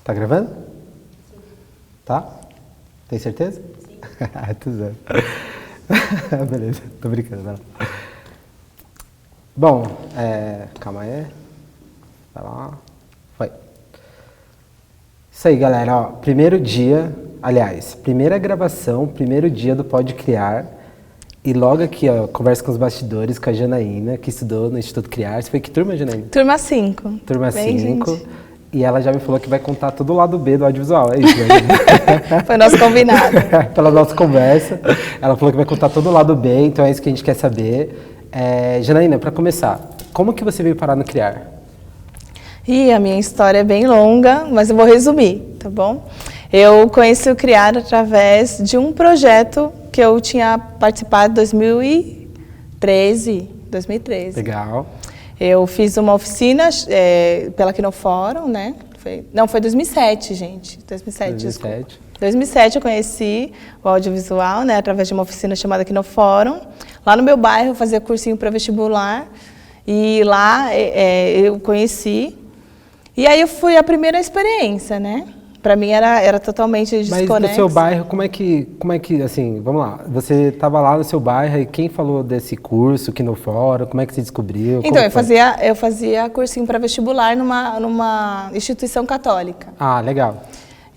Tá gravando? Tá? Tem certeza? Sim. Tô zoando. Beleza, tô brincando, vai lá. Bom, calma aí. Vai lá. Foi. Isso aí, galera. Ó, primeiro dia, aliás, primeira gravação, primeiro dia do Pode Criar. E logo aqui, ó, conversa com os bastidores com a Janaína, que estudou no Instituto Criar. Você foi que turma, Janaína? Turma 5. Turma 5. E ela já me falou que vai contar todo o lado B do audiovisual, é isso, né? Foi nosso combinado. Pela nossa conversa. Ela falou que vai contar todo o lado B, então é isso que a gente quer saber. Janaína, para começar, como que você veio parar no Criar? A minha história é bem longa, mas eu vou resumir, tá bom? Eu conheci o Criar através de um projeto que eu tinha participado em 2013. Legal. Eu fiz uma oficina pela Quinofórum, né? Foi 2007, gente. 2007 eu conheci o audiovisual, né? Através de uma oficina chamada Quinofórum. Lá no meu bairro eu fazia cursinho para vestibular e lá eu conheci. E aí foi a primeira experiência, né? Para mim era totalmente desconexo. Mas no seu bairro, como é que, assim, vamos lá, você estava lá no seu bairro e quem falou desse curso, Quinofórum, como é que você descobriu? Então, eu fazia cursinho para vestibular numa instituição católica. Ah, legal.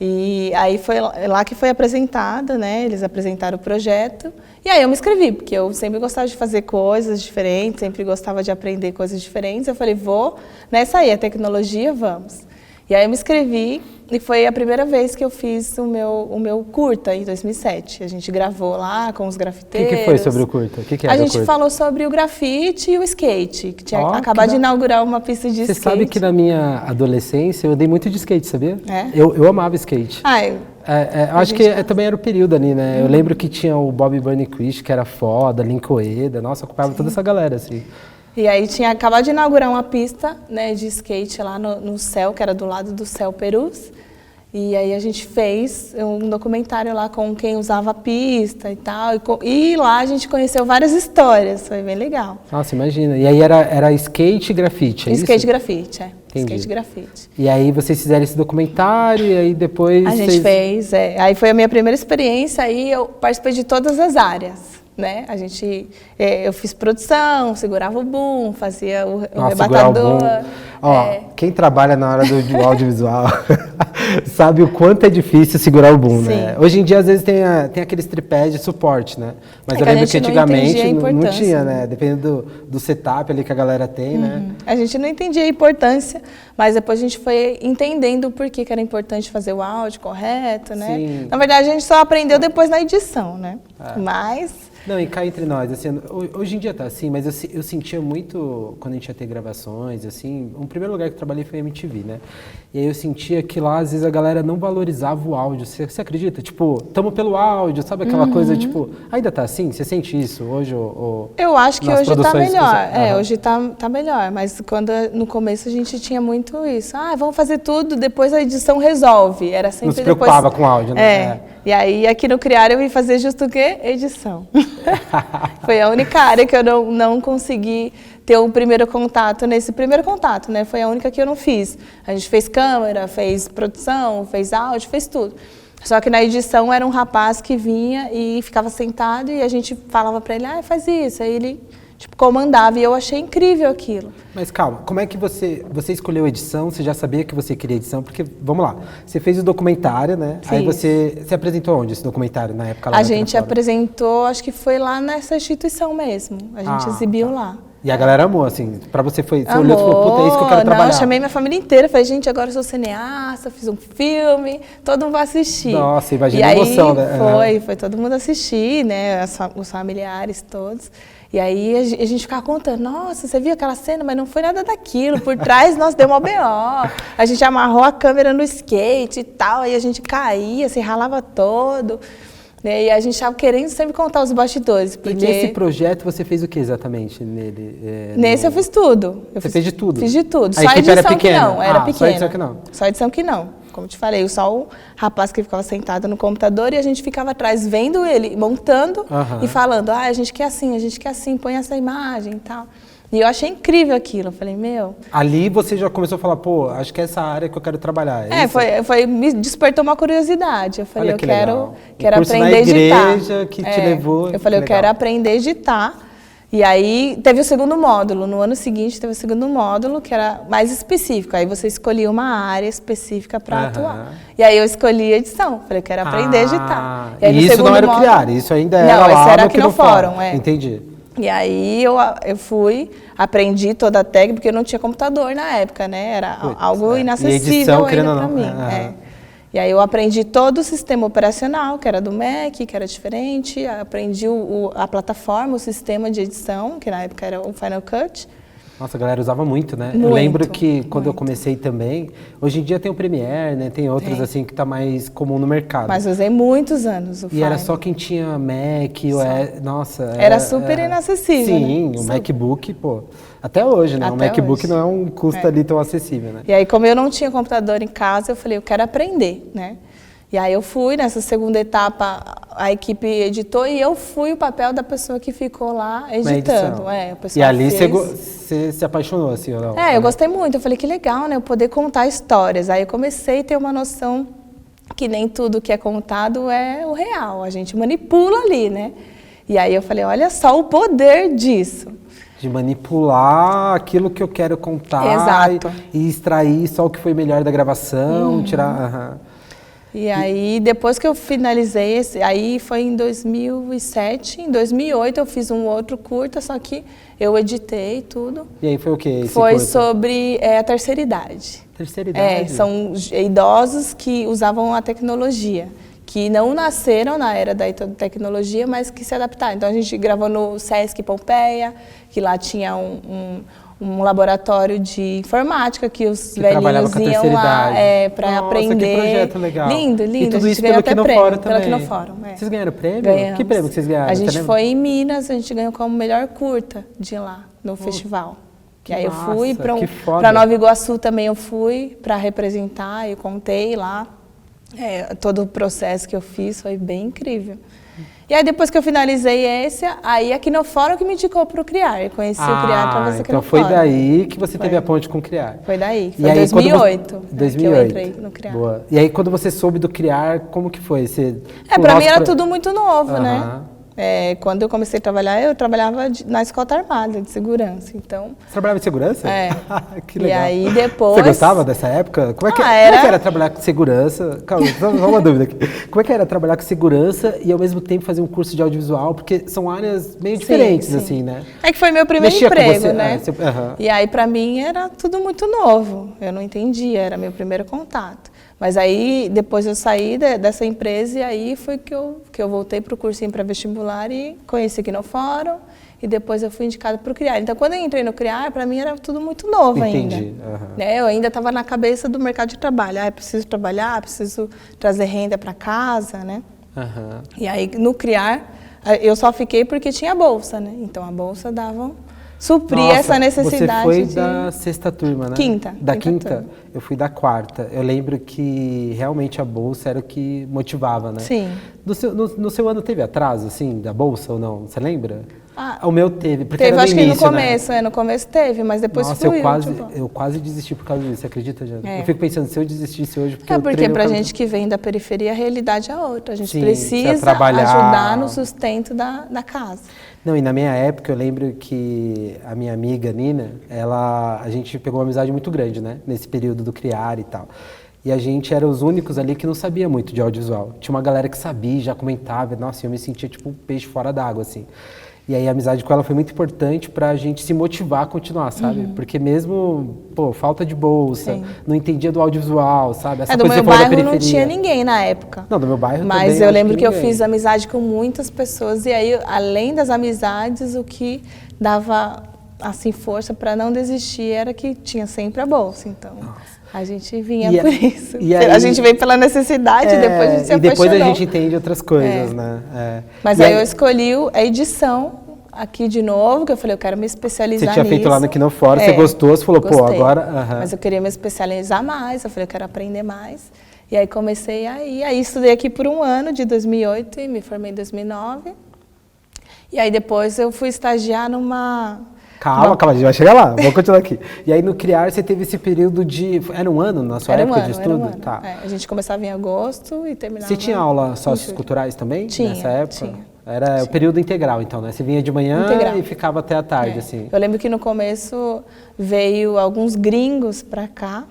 E aí foi lá que foi apresentado, né? Eles apresentaram o projeto. E aí eu me inscrevi, porque eu sempre gostava de fazer coisas diferentes, sempre gostava de aprender coisas diferentes. Eu falei, vou nessa aí, a tecnologia, vamos. E aí eu me inscrevi e foi a primeira vez que eu fiz o meu curta, em 2007. A gente gravou lá com os grafiteiros. O que foi sobre o curta? O que era a gente curta? falou sobre o grafite e o skate, que tinha acabado de inaugurar uma pista de skate. Você sabe que na minha adolescência eu andei muito de skate, sabia? É? Eu amava skate. Eu acho que também era o período ali, né? Eu lembro que tinha o Bob Burnquist, que era foda, Lincoeda, nossa, ocupava toda essa galera, assim. E aí tinha acabado de inaugurar uma pista, né, de skate lá no Céu, que era do lado do Céu Perus. E aí a gente fez um documentário lá com quem usava a pista e tal. E lá a gente conheceu várias histórias, foi bem legal. Nossa, imagina. E aí era skate e grafite, é isso? Skate e grafite, Entendi. Skate e grafite. E aí vocês fizeram esse documentário e aí depois... A gente fez, Aí foi a minha primeira experiência, aí eu participei de todas as áreas. Né? Eu fiz produção, segurava o boom, fazia o rebatador. Quem trabalha na área do audiovisual sabe o quanto é difícil segurar o boom, né? Hoje em dia, às vezes, tem aqueles tripés de suporte, né? Mas eu lembro que antigamente não tinha, né? Dependendo do setup ali que a galera tem, né? A gente não entendia a importância, mas depois a gente foi entendendo o porquê que era importante fazer o áudio correto, né? Sim. Na verdade, a gente só aprendeu depois na edição, né? Mas... Não, e cá entre nós, assim, hoje em dia tá assim, mas eu sentia muito, quando a gente ia ter gravações, assim, o primeiro lugar que eu trabalhei foi a MTV, né? E aí eu sentia que lá, às vezes, a galera não valorizava o áudio, você acredita? Tipo, tamo pelo áudio, sabe aquela coisa, tipo, ainda tá assim? Você sente isso hoje? Eu acho que hoje tá melhor, hoje tá melhor, mas no começo a gente tinha muito isso, vamos fazer tudo, depois a edição resolve, era sempre não se preocupava com o áudio, né? E aí, aqui no Criar, eu vim fazer justo o quê? Edição. Foi a única área que eu não consegui ter o primeiro contato, nesse primeiro contato, né? Foi a única que eu não fiz. A gente fez câmera, fez produção, fez áudio, fez tudo. Só que na edição era um rapaz que vinha e ficava sentado e a gente falava para ele, faz isso. Aí ele... comandava, e eu achei incrível aquilo. Mas calma, como é que você escolheu a edição? Você já sabia que você queria edição? Porque, vamos lá, você fez o documentário, né? Sim. Aí você apresentou onde esse documentário, na época? Lá a gente apresentou, acho que foi lá nessa instituição mesmo. A gente exibiu lá. E a galera amou, assim, pra você foi, você olhou e falou, puta, é isso que eu quero trabalhar. Eu chamei minha família inteira, falei, gente, agora eu sou cineasta, fiz um filme, todo mundo vai assistir. Nossa, imagina a emoção, né? Foi todo mundo assistir, né, os familiares todos. E aí a gente ficava contando, nossa, você viu aquela cena, mas não foi nada daquilo, por trás nós deu uma BO. A gente amarrou a câmera no skate e tal, aí a gente caía, se ralava todo. E a gente estava querendo sempre contar os bastidores. Porque... E nesse projeto você fez o que exatamente nele? Nesse eu fiz tudo. Você fez de tudo? Fiz de tudo. A equipe era pequena? Era pequena. Só edição que não? Só edição que não. Como te falei, só o rapaz que ficava sentado no computador e a gente ficava atrás vendo ele montando e falando, a gente quer assim, põe essa imagem e tal. E eu achei incrível aquilo. Eu falei, meu... Ali você já começou a falar, pô, acho que é essa área que eu quero trabalhar. Me despertou uma curiosidade. Eu falei, Olha eu que quero legal. O curso aprender na a editar. igreja que te levou. Eu falei, eu quero aprender a editar. E aí teve o segundo módulo. No ano seguinte teve o segundo módulo, que era mais específico. Aí você escolhia uma área específica para atuar. E aí eu escolhi edição. Falei, eu quero aprender a editar. E aí, isso não era o Criar, isso ainda era lá esse era no aqui no fórum. Entendi. E aí eu fui, aprendi toda a técnica, porque eu não tinha computador na época, né? Era algo inacessível ainda para mim. E aí eu aprendi todo o sistema operacional, que era do Mac, que era diferente. Aprendi a plataforma, o sistema de edição, que na época era o Final Cut. Nossa, a galera usava muito, né? Muito, eu lembro que quando eu comecei também, hoje em dia tem o Premiere, né? Tem outros assim que tá mais comum no mercado. Mas usei muitos anos o Final. E era só quem tinha Mac, nossa... Era super inacessível, sim, né? O MacBook, pô... Até hoje, né? O MacBook não é um custo ali tão acessível, né? E aí, como eu não tinha computador em casa, eu falei, eu quero aprender, né? E aí eu fui, nessa segunda etapa, a equipe editou e eu fui o papel da pessoa que ficou lá editando. E ali você se apaixonou, assim, ou não? Eu gostei muito. Eu falei, que legal, né? Eu poder contar histórias. Aí eu comecei a ter uma noção que nem tudo que é contado é o real. A gente manipula ali, né? E aí eu falei, olha só o poder disso. De manipular aquilo que eu quero contar. Exato. E extrair só o que foi melhor da gravação, tirar... E aí, depois que eu finalizei, aí foi em 2007, em 2008 eu fiz um outro curta, só que eu editei tudo. E aí foi o quê? Foi sobre a terceira idade. Terceira idade? São idosos que usavam a tecnologia, que não nasceram na era da tecnologia, mas que se adaptaram. Então a gente gravou no Sesc Pompeia, que lá tinha um laboratório de informática que os velhinhos iam lá para aprender. Que projeto legal. Lindo, lindo. E tudo isso pelo Kinofórum também. Pelo Kinofórum, Vocês ganharam prêmio? Ganhamos. Que prêmio que vocês ganharam? A gente foi em Minas, a gente ganhou como melhor curta de lá, no festival. E aí eu fui para Nova Iguaçu também, eu fui para representar, eu contei lá. Todo o processo que eu fiz foi bem incrível. E aí depois que eu finalizei aí aqui no Fórum que me indicou para o Criar. Eu conheci o Criar através aqui no Fórum. Então foi daí que você teve a ponte com o Criar. Foi daí, foi em 2008, 2008 que eu entrei no Criar. Boa. E aí quando você soube do Criar, como que foi? Para mim era tudo muito novo, né? Quando eu comecei a trabalhar, eu trabalhava na Escolta Armada, de segurança, então... Você trabalhava em segurança? Que legal. E aí depois... Você gostava dessa época? Como é que era trabalhar com segurança? Calma, só uma dúvida aqui. Como é que era trabalhar com segurança e ao mesmo tempo fazer um curso de audiovisual? Porque são áreas meio diferentes, assim, né? É que foi meu primeiro emprego, né? E aí pra mim era tudo muito novo, eu não entendia, era meu primeiro contato. Mas aí, depois eu saí dessa empresa e aí foi que eu voltei para o cursinho para vestibular e conheci aqui no Fórum e depois eu fui indicada para o Criar. Então, quando eu entrei no Criar, para mim era tudo muito novo ainda. Eu ainda estava na cabeça do mercado de trabalho. Preciso trabalhar, preciso trazer renda para casa, né? E aí, no Criar, eu só fiquei porque tinha bolsa, né? Então, a bolsa dava... suprir essa necessidade. Você foi da sexta turma, né? Quinta. Da quinta? Eu fui da quarta. Eu lembro que realmente a bolsa era o que motivava, né? Sim. No seu ano teve atraso, assim, da bolsa ou não? Você lembra? O meu teve, porque teve, era no acho início, que no começo, né? No começo teve, mas depois eu quase desisti por causa disso, você acredita, Jana? Eu fico pensando, se eu desistisse hoje... Porque pra gente que vem da periferia, a realidade é outra. A gente precisa ajudar no sustento da casa. Não, e na minha época eu lembro que a minha amiga Nina, a gente pegou uma amizade muito grande, né? Nesse período do Criar e tal. E a gente era os únicos ali que não sabia muito de audiovisual. Tinha uma galera que sabia, já comentava. Nossa, eu me sentia tipo um peixe fora d'água, assim. E aí a amizade com ela foi muito importante pra gente se motivar a continuar, sabe? Porque mesmo, falta de bolsa, não entendia do audiovisual, sabe? Do meu bairro não tinha ninguém na época. Não, do meu bairro também. Mas eu lembro que eu fiz amizade com muitas pessoas e aí, além das amizades, o que dava, assim, força pra não desistir era que tinha sempre a bolsa, então... A gente vinha por isso. A gente veio pela necessidade, depois a gente se apaixonou. E depois a gente entende outras coisas, né? Mas aí eu escolhi a edição aqui de novo, que eu falei, eu quero me especializar nisso. Você tinha feito lá no Kinofórum, você gostou, você falou, gostei. Agora... Mas eu queria me especializar mais, eu falei, eu quero aprender mais. E aí comecei aí estudei aqui por um ano, de 2008, e me formei em 2009. E aí depois eu fui estagiar Calma, a gente vai chegar lá, vamos continuar aqui. E aí no Criar você teve esse período de... Era um ano na sua época de estudo? Era um ano. Tá. A gente começava em agosto e terminava... Você tinha aula socioculturais também nessa época? Tinha. Era o período integral então, né? Você vinha de manhã e ficava até a tarde, assim. Eu lembro que no começo veio alguns gringos pra cá.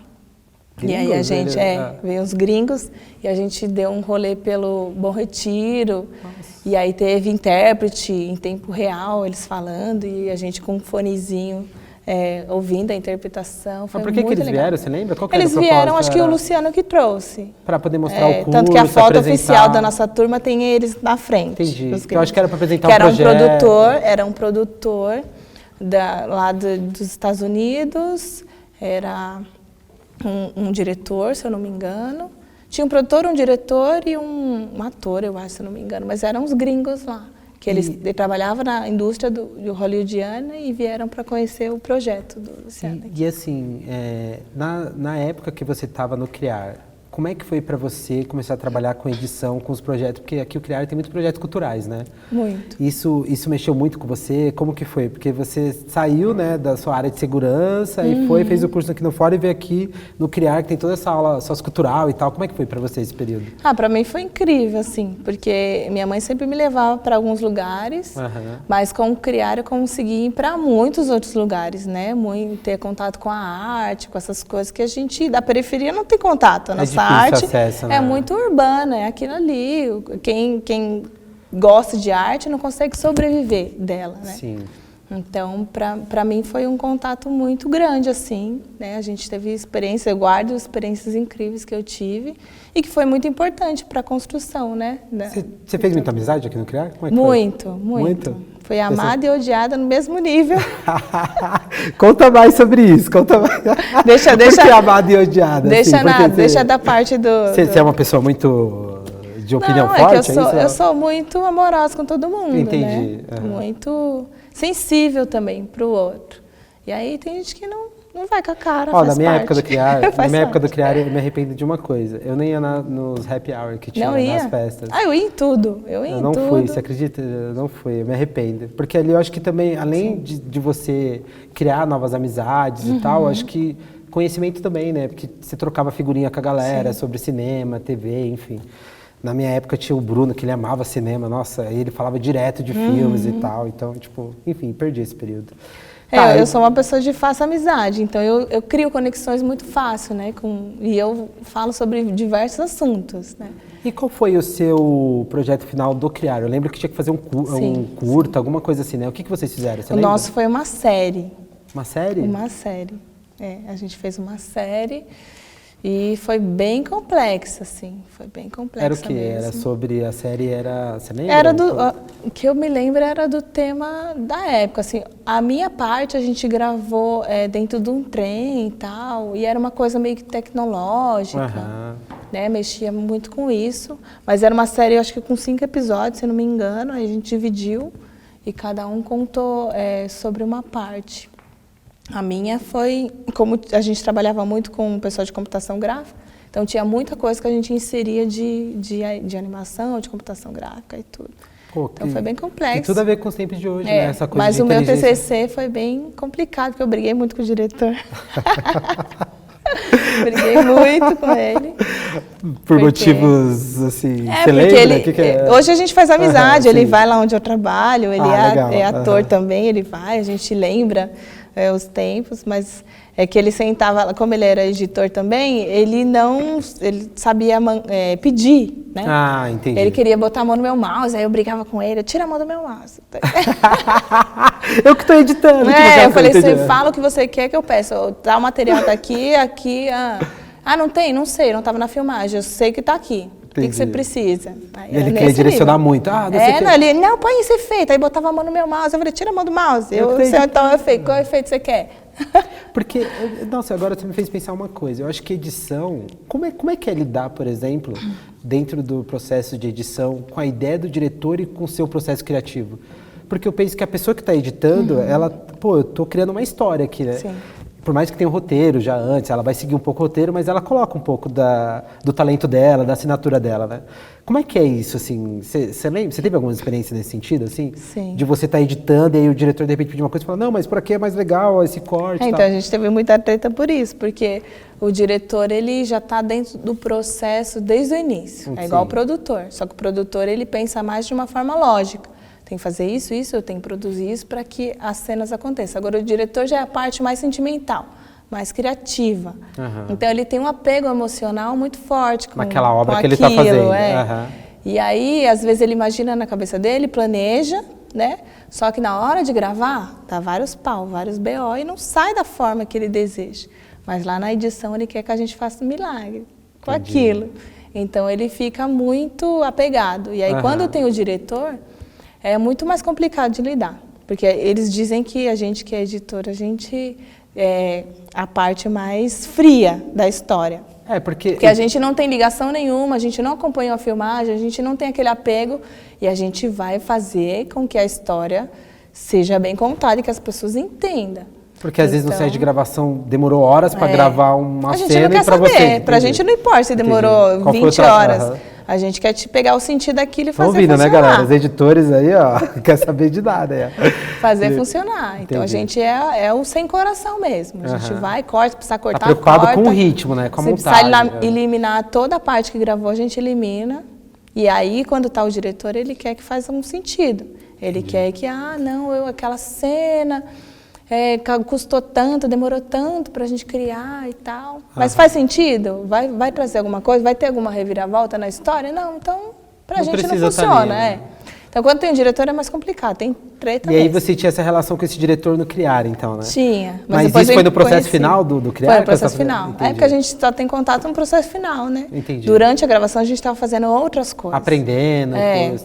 E aí a gente, veio uns gringos e a gente deu um rolê pelo Bom Retiro. Nossa. E aí teve intérprete em tempo real, eles falando, e a gente com um fonezinho ouvindo a interpretação. Foi Mas por que eles vieram, você lembra? Qual que eles era o vieram, acho que o Luciano que trouxe. Para poder mostrar o curso, tanto que a foto oficial da nossa turma tem eles na frente. Entendi. Eu acho que era para apresentar que um projeto. Era um produtor lá dos Estados Unidos, era... Um diretor, se eu não me engano. Tinha um produtor, um diretor e um ator, eu acho, se eu não me engano. Mas eram uns gringos lá, que eles trabalhavam na indústria do hollywoodiana e vieram para conhecer o projeto do Luciano. E assim, na época que você estava no Criar, como é que foi para você começar a trabalhar com edição, com os projetos? Porque aqui o Criar tem muitos projetos culturais, né? Muito. Isso mexeu muito com você? Como que foi? Porque você saiu, né, da sua área de segurança e fez o curso aqui no Fora e veio aqui no Criar, que tem toda essa aula sociocultural e tal. Como é que foi para você esse período? Para mim foi incrível, assim, porque minha mãe sempre me levava para alguns lugares, mas com o Criar eu consegui ir para muitos outros lugares, né? Ter contato com a arte, com essas coisas que a gente da periferia não tem contato. A nossa arte acesso, né? É muito urbana, é aquilo ali. Quem gosta de arte não consegue sobreviver dela, né? Sim. Então, para mim foi um contato muito grande, assim, né? A gente teve experiência, eu guardo experiências incríveis que eu tive e que foi muito importante para a construção, né? Você fez muita amizade aqui no Criar? Como é que muito. Foi amada e odiada no mesmo nível. Conta mais sobre isso, conta mais. Deixa. Por que amada e odiada? Deixa da parte do... Você é uma pessoa muito de opinião forte? Eu sou muito amorosa com todo mundo, Entendi. né? Muito sensível também para o outro. E aí tem gente que não vai com a cara, na minha época do Criar, eu me arrependo de uma coisa. Eu nem ia nos happy hour que tinha nas festas. Eu ia em tudo. Eu não fui, você acredita? Eu não fui, eu me arrependo. Porque ali eu acho que também, além de você criar novas amizades e tal, acho que conhecimento também, né? Porque você trocava figurinha com a galera sobre cinema, TV, enfim. Na minha época tinha o Bruno, que ele amava cinema, nossa, ele falava direto de filmes e tal. Então, enfim, perdi esse período. Eu sou uma pessoa de fácil amizade, então eu crio conexões muito fácil, né? E eu falo sobre diversos assuntos, né? E qual foi o seu projeto final do Criar? Eu lembro que tinha que fazer um curta, alguma coisa assim, né? O que vocês fizeram? Você lembra? Nosso foi uma série. Uma série? Uma série. A gente fez uma série e foi bem complexa, assim. Foi bem complexa. Era o quê? Mesmo. Era sobre a série, você lembra? O que eu me lembro era do tema da época, assim. A minha parte a gente gravou dentro de um trem e tal, e era uma coisa meio que tecnológica, né? Mexia muito com isso, mas era uma série, eu acho que com 5 episódios, se não me engano, aí a gente dividiu e cada um contou sobre uma parte. A minha foi, como a gente trabalhava muito com o pessoal de computação gráfica, então tinha muita coisa que a gente inseria de animação, de computação gráfica e tudo. Então foi bem complexo. Tem tudo a ver com os tempos de hoje, né? Essa coisa mas de o meu TCC foi bem complicado, porque eu briguei muito com o diretor. Briguei muito com ele. Por motivos, assim, você lembra? Hoje a gente faz amizade, ele vai lá onde eu trabalho, ele é ator também, ele vai, a gente lembra os tempos, mas é que ele sentava, como ele era editor também, ele sabia pedir, né? Entendi. Ele queria botar a mão no meu mouse, aí eu brigava com ele, tira a mão do meu mouse. Eu que estou editando. Eu falei, você fala o que você quer que eu peço. Tá, o material tá aqui. Não tem? Não sei, não estava na filmagem, eu sei que tá aqui. O que você precisa? Aí, ele queria direcionar muito. Não, põe esse efeito. Aí botava a mão no meu mouse. Eu falei, tira a mão do mouse. Qual efeito você quer? Porque, nossa, agora você me fez pensar uma coisa. Eu acho que edição... Como é que é lidar, por exemplo, dentro do processo de edição, com a ideia do diretor e com o seu processo criativo? Porque eu penso que a pessoa que está editando, eu estou criando uma história aqui, né? Sim. por mais que tenha um roteiro já antes, ela vai seguir um pouco o roteiro, mas ela coloca um pouco do talento dela, da assinatura dela, né? Como é que é isso, assim? Você lembra? Você teve alguma experiência nesse sentido, assim? Sim. De você estar editando e aí o diretor de repente pedir uma coisa e falar, não, mas por aqui é mais legal, esse corte e Então, tal. a gente teve muita treta por isso, porque o diretor, ele já está dentro do processo desde o início. É igual o produtor, só que o produtor, ele pensa mais de uma forma lógica. Tem que fazer isso, eu tenho que produzir isso para que as cenas aconteçam. Agora, o diretor já é a parte mais sentimental, mais criativa. Então, ele tem um apego emocional muito forte com aquela obra com que ele está fazendo. E aí, às vezes, ele imagina na cabeça dele, planeja, né? Só que na hora de gravar, tá vários pau, vários BO e não sai da forma que ele deseja. Mas lá na edição, ele quer que a gente faça um milagre com aquilo. Então, ele fica muito apegado. E aí, quando tem o diretor, é muito mais complicado de lidar. Porque eles dizem que a gente que é editor, a gente é a parte mais fria da história. Porque a gente não tem ligação nenhuma, a gente não acompanha a filmagem, a gente não tem aquele apego e a gente vai fazer com que a história seja bem contada e que as pessoas entendam. Porque às vezes no set de gravação demorou horas para gravar uma cena e para você... saber, pra gente não importa se demorou 20 horas. A gente quer te pegar o sentido daquilo e fazer funcionar. Né, galera? Os editores aí, ó, quer saber de nada. Fazer funcionar. Então, a gente é o sem coração mesmo. A gente vai, corta, precisa cortar, tá preocupado com o ritmo, né? Com a montagem. Se precisar eliminar toda a parte que gravou, a gente elimina. E aí, quando tá o diretor, ele quer que faça um sentido. Ele quer que, aquela cena... custou tanto, demorou tanto pra gente criar e tal. Mas faz sentido? Vai trazer alguma coisa? Vai ter alguma reviravolta na história? Não, então pra gente não funciona, Então quando tem um diretor é mais complicado, tem treta. E aí você tinha essa relação com esse diretor no Criar, então, né? Tinha. Mas isso foi no processo final do Criar? Foi no processo final. É porque a gente só tem contato no processo final, né? Entendi. Durante a gravação a gente estava fazendo outras coisas. Aprendendo,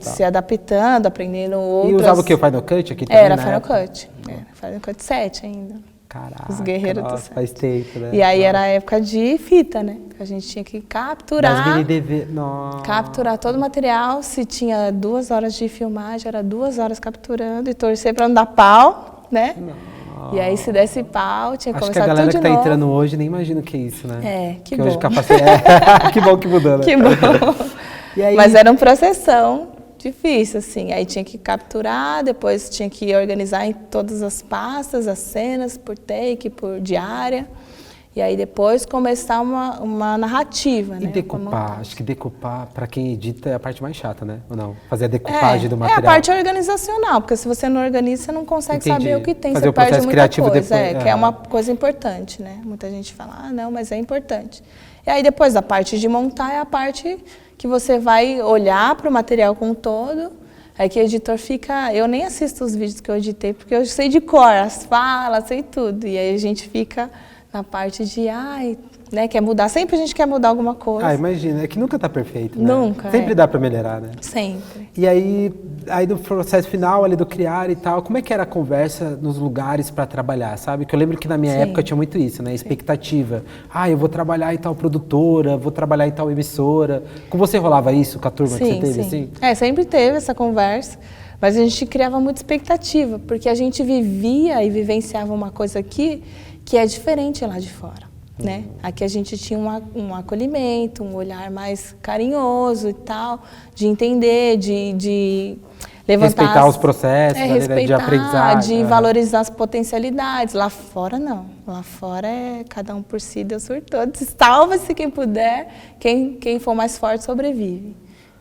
se adaptando, aprendendo outras. E usava o que? O Final Cut aqui também? Era Final Cut. Final Cut 7 ainda. Caraca, Os guerreiros do set. Faz tempo, né? E aí era a época de fita, né? A gente tinha que capturar. Das mini-DV. Nossa. Capturar todo o material. Se tinha 2 horas de filmagem, era 2 horas capturando e torcer para não dar pau, né? Nossa. E aí se desse pau, tinha que começar tudo de novo. Acho que a galera que tá entrando hoje nem imagina o que é isso, né? Que bom. Hoje que bom que mudou, né? Que bom. E aí... Mas era um processão difícil, assim. Aí tinha que capturar, depois tinha que organizar em todas as pastas, as cenas, por take, por diária. E aí depois começar uma narrativa, né? E decupar, acho que decupar, para quem edita, é a parte mais chata, né? Ou não? Fazer a decupagem do material. É a parte organizacional, porque se você não organiza, você não consegue saber o que tem, fazer você perde muita criativo coisa. Depois, que é uma coisa importante, né? Muita gente fala, não, mas é importante. E aí depois da parte de montar é a parte que você vai olhar para o material como um todo, aí que o editor fica... Eu nem assisto os vídeos que eu editei, porque eu sei de cor, as falas, sei tudo. E aí a gente fica na parte de, quer mudar. Sempre a gente quer mudar alguma coisa. Imagina, é que nunca tá perfeito, né? Nunca, Sempre dá para melhorar, né? Sempre. E aí no processo final ali do Criar e tal, como é que era a conversa nos lugares para trabalhar, sabe? Que eu lembro que na minha época tinha muito isso, né? Expectativa. Eu vou trabalhar em tal produtora, vou trabalhar em tal emissora. Com você rolava isso, com a turma que você teve, assim? Sempre teve essa conversa, mas a gente criava muita expectativa, porque a gente vivia e vivenciava uma coisa aqui que é diferente lá de fora, né? Aqui a gente tinha um acolhimento, um olhar mais carinhoso e tal, de entender, de levantar... Respeitar os processos, respeitar, de aprendizagem. De valorizar as potencialidades. Lá fora, não. Lá fora é cada um por si, Deus por todos. Salva-se quem puder, quem for mais forte sobrevive.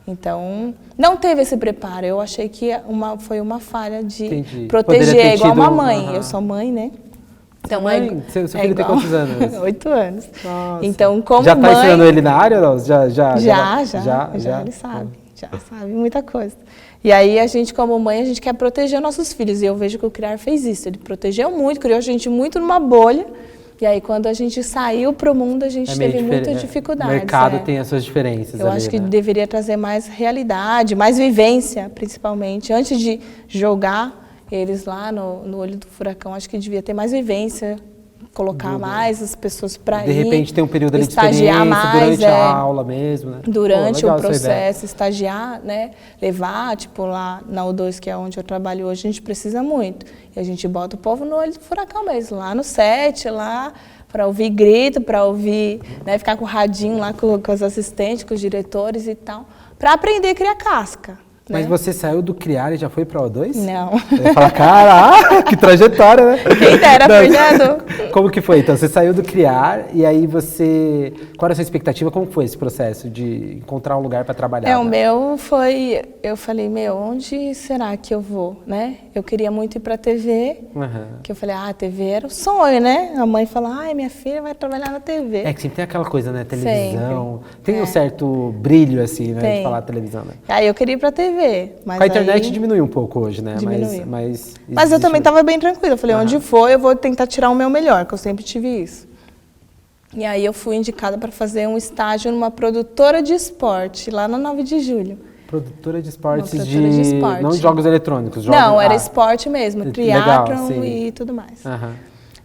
Então, não teve esse preparo. Eu achei que foi uma falha de proteger, igual uma mãe. Eu sou mãe, né? Então, mãe, seu filho tem quantos anos? 8 anos. Nossa. Então, como já mãe... Já está ensinando ele na área ou não? Já, ele sabe. Já sabe muita coisa. E aí, a gente, como mãe, a gente quer proteger nossos filhos. E eu vejo que o Criar fez isso. Ele protegeu muito, criou a gente muito numa bolha. E aí, quando a gente saiu para o mundo, a gente teve muitas dificuldades. O mercado tem as suas diferenças. Eu acho que deveria trazer mais realidade, mais vivência, principalmente. Antes de jogar eles lá no olho do furacão, acho que devia ter mais vivência, colocar mais as pessoas para ir. De repente tem um período ali de estagiar experiência mais, durante a aula mesmo, né? Durante o processo, estagiar, né? Levar, tipo, lá na U2, que é onde eu trabalho hoje, a gente precisa muito. E a gente bota o povo no olho do furacão mesmo, lá no set, lá, para ouvir grito, para ouvir, né? Ficar com o radinho lá com os assistentes, com os diretores e tal, para aprender a criar casca. Mas você saiu do Criar e já foi para o O2? Não. Eu ia falar, cara, que trajetória, né? Quem dera, Fernando. Como que foi? Então, você saiu do Criar e aí você... Qual era a sua expectativa? Como foi esse processo de encontrar um lugar para trabalhar? O meu foi... Eu falei, onde será que eu vou, né? Eu queria muito ir para a TV, que eu falei, a TV era o sonho, né? A mãe falou, minha filha vai trabalhar na TV. É que sempre tem aquela coisa, né? Televisão. Sempre. Tem um certo brilho, assim, né? De falar televisão, né? Aí eu queria ir para a TV. Mas a internet diminuiu um pouco hoje, né? Diminuiu. Mas eu também estava bem tranquila. Eu falei, onde for, eu vou tentar tirar o meu melhor, que eu sempre tive isso. E aí eu fui indicada para fazer um estágio numa produtora de esporte, lá na 9 de julho. Produtora de esportes de esporte. Não de jogos eletrônicos. Não, era esporte mesmo, triatlon e tudo mais.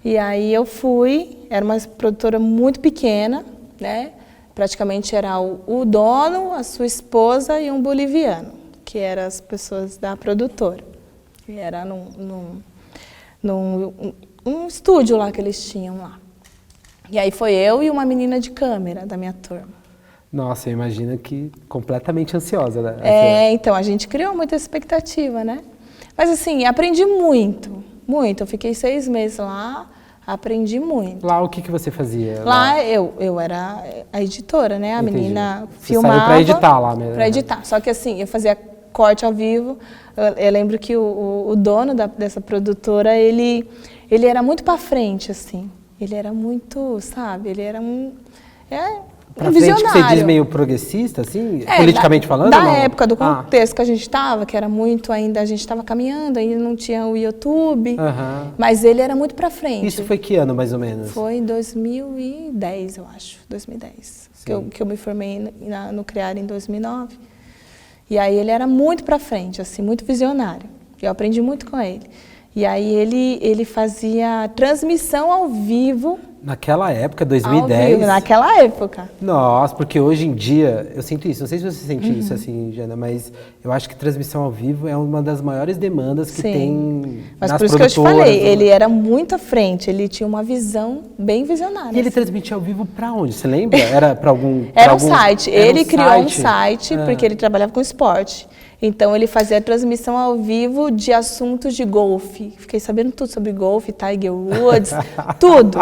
E aí eu fui, era uma produtora muito pequena, né? Praticamente era o dono, a sua esposa e um boliviano, que eram as pessoas da produtora. E era num estúdio lá que eles tinham lá. E aí foi eu e uma menina de câmera da minha turma. Nossa, eu imagino que completamente ansiosa, né? Então, a gente criou muita expectativa, né? Mas assim, aprendi muito, muito. Eu fiquei 6 meses lá, aprendi muito. Lá o que você fazia? Lá eu era a editora, né? A menina Você filmava. saiu para editar lá mesmo? Para editar. Só que assim, eu fazia corte ao vivo. Eu lembro que o dono dessa produtora, ele era muito para frente, assim. Ele era muito, sabe? Ele era um visionário. Que você diz meio progressista, assim? Politicamente falando? Da época, do contexto que a gente estava, que era muito ainda, a gente estava caminhando, ainda não tinha o YouTube. Mas ele era muito para frente. Isso foi que ano, mais ou menos? Foi em 2010, eu acho. 2010. Que eu me formei no CRIAR em 2009. E aí ele era muito para frente, assim, muito visionário. Eu aprendi muito com ele. E aí ele fazia transmissão ao vivo. Naquela época, 2010? Ao vivo, naquela época. Nossa, porque hoje em dia, eu sinto isso, não sei se você sente isso assim, Jana, mas eu acho que transmissão ao vivo é uma das maiores demandas que tem mas nas por isso produtoras. Que eu te falei, ele era muito à frente, ele tinha uma visão bem visionária. E ele transmitia ao vivo pra onde? Você lembra? Era pra algum... Era um site, ele criou um site, porque ele trabalhava com esporte. Então, ele fazia transmissão ao vivo de assuntos de golfe. Fiquei sabendo tudo sobre golfe, Tiger Woods, tudo.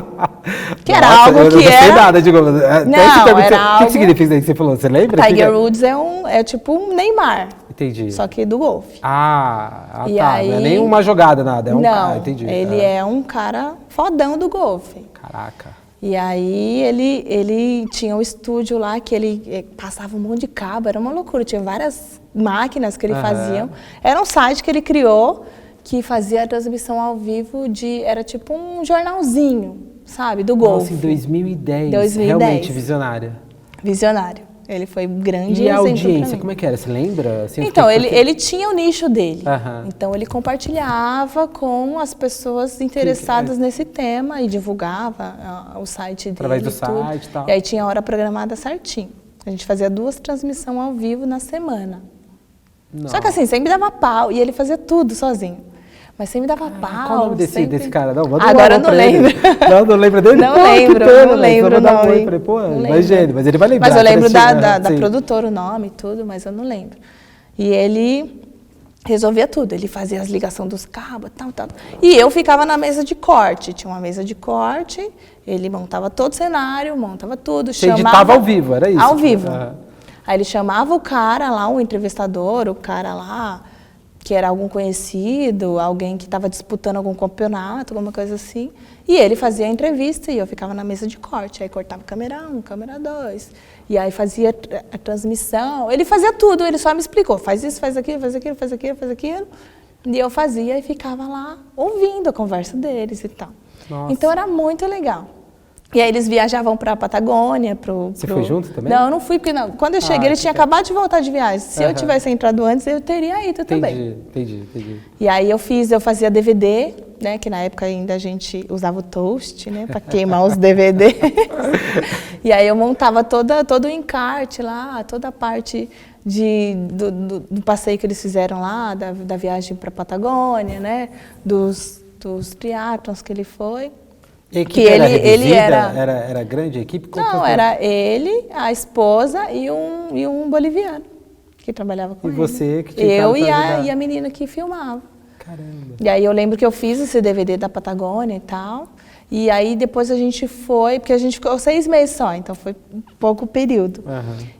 Que era algo que era... Eu não sei nada de golfe. Não, era algo... O que significa isso que você falou? Você lembra? Tiger Woods é tipo um Neymar. Entendi. Só que do golfe. Tá. Aí... Não é nem uma jogada, nada. É um cara, entendi. Ele é um cara fodão do golfe. Caraca. E aí ele tinha um estúdio lá que ele passava um monte de cabo, era uma loucura, tinha várias máquinas que ele fazia. Era um site que ele criou que fazia a transmissão ao vivo era tipo um jornalzinho, sabe, do golfe. Nossa, em 2010, realmente visionário. Visionário. Ele foi grande. E a audiência, como é que era? Você lembra? Assim, então, ele tinha o nicho dele. Então, ele compartilhava com as pessoas interessadas nesse tema e divulgava o site dele. Através do site e tal. E aí tinha a hora programada certinho. A gente fazia 2 transmissões ao vivo na semana. Não. Só que assim, sempre dava pau. E ele fazia tudo sozinho. Mas sempre dava pau. Qual o nome desse cara? Não, agora eu não lembro. Não lembra dele? Não lembro, não lembro o nome. Falei, pô, imagina, mas ele vai lembrar. Mas eu lembro da produtora, o nome e tudo, mas eu não lembro. E ele resolvia tudo. Ele fazia as ligações dos cabos, tal. E eu ficava na mesa de corte. Tinha uma mesa de corte, ele montava todo o cenário, montava tudo. Você editava ao vivo, era isso? Ao vivo. Aí ele chamava o cara lá, o entrevistador, o cara lá... que era algum conhecido, alguém que estava disputando algum campeonato, alguma coisa assim. E ele fazia a entrevista e eu ficava na mesa de corte. Aí cortava câmera 1, câmera 2. E aí fazia a transmissão. Ele fazia tudo, ele só me explicou. Faz isso, faz aquilo, faz aquilo, faz aquilo, faz aquilo. E eu fazia e ficava lá ouvindo a conversa deles e tal. Nossa. Então era muito legal. E aí eles viajavam para a Patagônia. Você foi junto também? Não, eu não fui, porque não. Quando eu cheguei, eles tinham acabado de voltar de viagem. Se eu tivesse entrado antes, eu teria ido também. Entendi. E aí eu fazia DVD, né? Que na época ainda a gente usava o toast, né? Para queimar os DVDs. E aí eu montava todo o encarte lá, toda a parte do passeio que eles fizeram lá, da viagem para a Patagônia, né? Dos triatlons que ele foi. E a equipe era reduzida? Era grande a equipe? Não, era ele, a esposa e um boliviano que trabalhava com ele. E você que tinha Eu e a menina que filmava. Caramba. E aí eu lembro que eu fiz esse DVD da Patagônia e tal. E aí depois a gente foi, porque a gente ficou 6 meses só, então foi pouco período.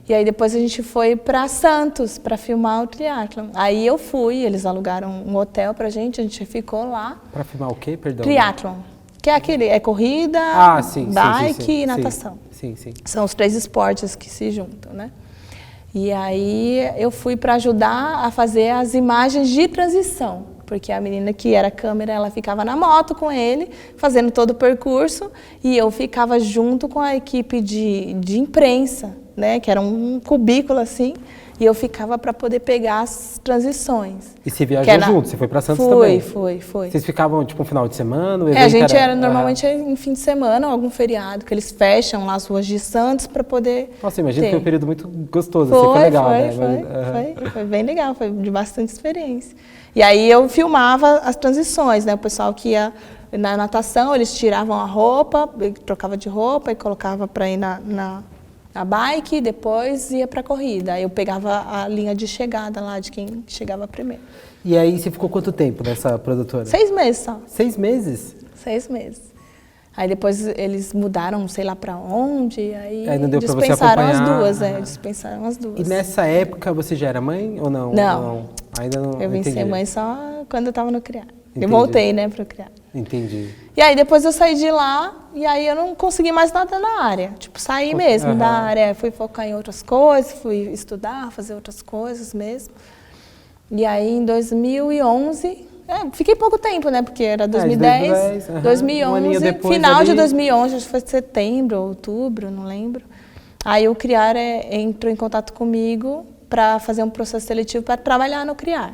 E aí depois a gente foi para Santos para filmar o triatlon. Aí eu fui, eles alugaram um hotel pra gente, a gente ficou lá. Para filmar o quê, perdão? Triatlon. Que é corrida, bike e natação. Sim. São os 3 esportes que se juntam, né? E aí eu fui para ajudar a fazer as imagens de transição, porque a menina que era câmera, ela ficava na moto com ele, fazendo todo o percurso, e eu ficava junto com a equipe de imprensa, né? Que era um cubículo assim, e eu ficava para poder pegar as transições. E você viajou junto? Você foi para Santos também? Fui. Vocês ficavam tipo um final de semana? A gente era normalmente em fim de semana ou algum feriado, que eles fecham lá as ruas de Santos para poder. Nossa, imagina que foi um período muito gostoso, foi legal, né? Foi bem legal, foi de bastante experiência. E aí eu filmava as transições, né? O pessoal que ia na natação, eles tiravam a roupa, trocava de roupa e colocava para ir na bike, e depois ia para a corrida. Aí eu pegava a linha de chegada lá, de quem chegava primeiro. E aí você ficou quanto tempo nessa produtora? 6 meses só. 6 meses? 6 meses. Aí depois eles mudaram, sei lá para onde, aí não deu pra você dispensaram acompanhar. as duas, dispensaram as duas. E nessa época você já era mãe ou não? Não. Ainda não. Eu vim ser mãe só quando eu estava no CRIAR. Entendi. Eu voltei, né, para o CRIAR. Entendi. E aí depois eu saí de lá e aí eu não consegui mais nada na área. Tipo, saí mesmo da área, fui focar em outras coisas, fui estudar, fazer outras coisas mesmo. E aí em 2011, fiquei pouco tempo, né, porque era 2010, 2011, depois, final de 2011, acho que foi setembro, outubro, não lembro. Aí o CRIAR entrou em contato comigo para fazer um processo seletivo para trabalhar no CRIAR.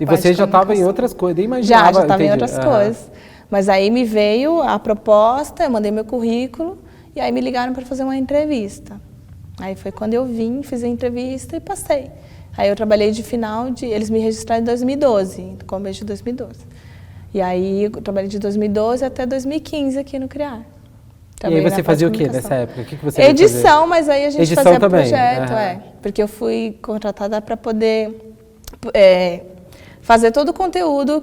E você já estava em outras coisas, nem imaginava. Já estava em outras coisas. Mas aí me veio a proposta, eu mandei meu currículo e aí me ligaram para fazer uma entrevista. Aí foi quando eu vim, fiz a entrevista e passei. Aí eu trabalhei eles me registraram em 2012, no começo de 2012. E aí eu trabalhei de 2012 até 2015 aqui no CRIAR. E aí você fazia o quê nessa época? O que você edição, mas aí a gente fazia também. Projeto, porque eu fui contratada para poder fazer todo o conteúdo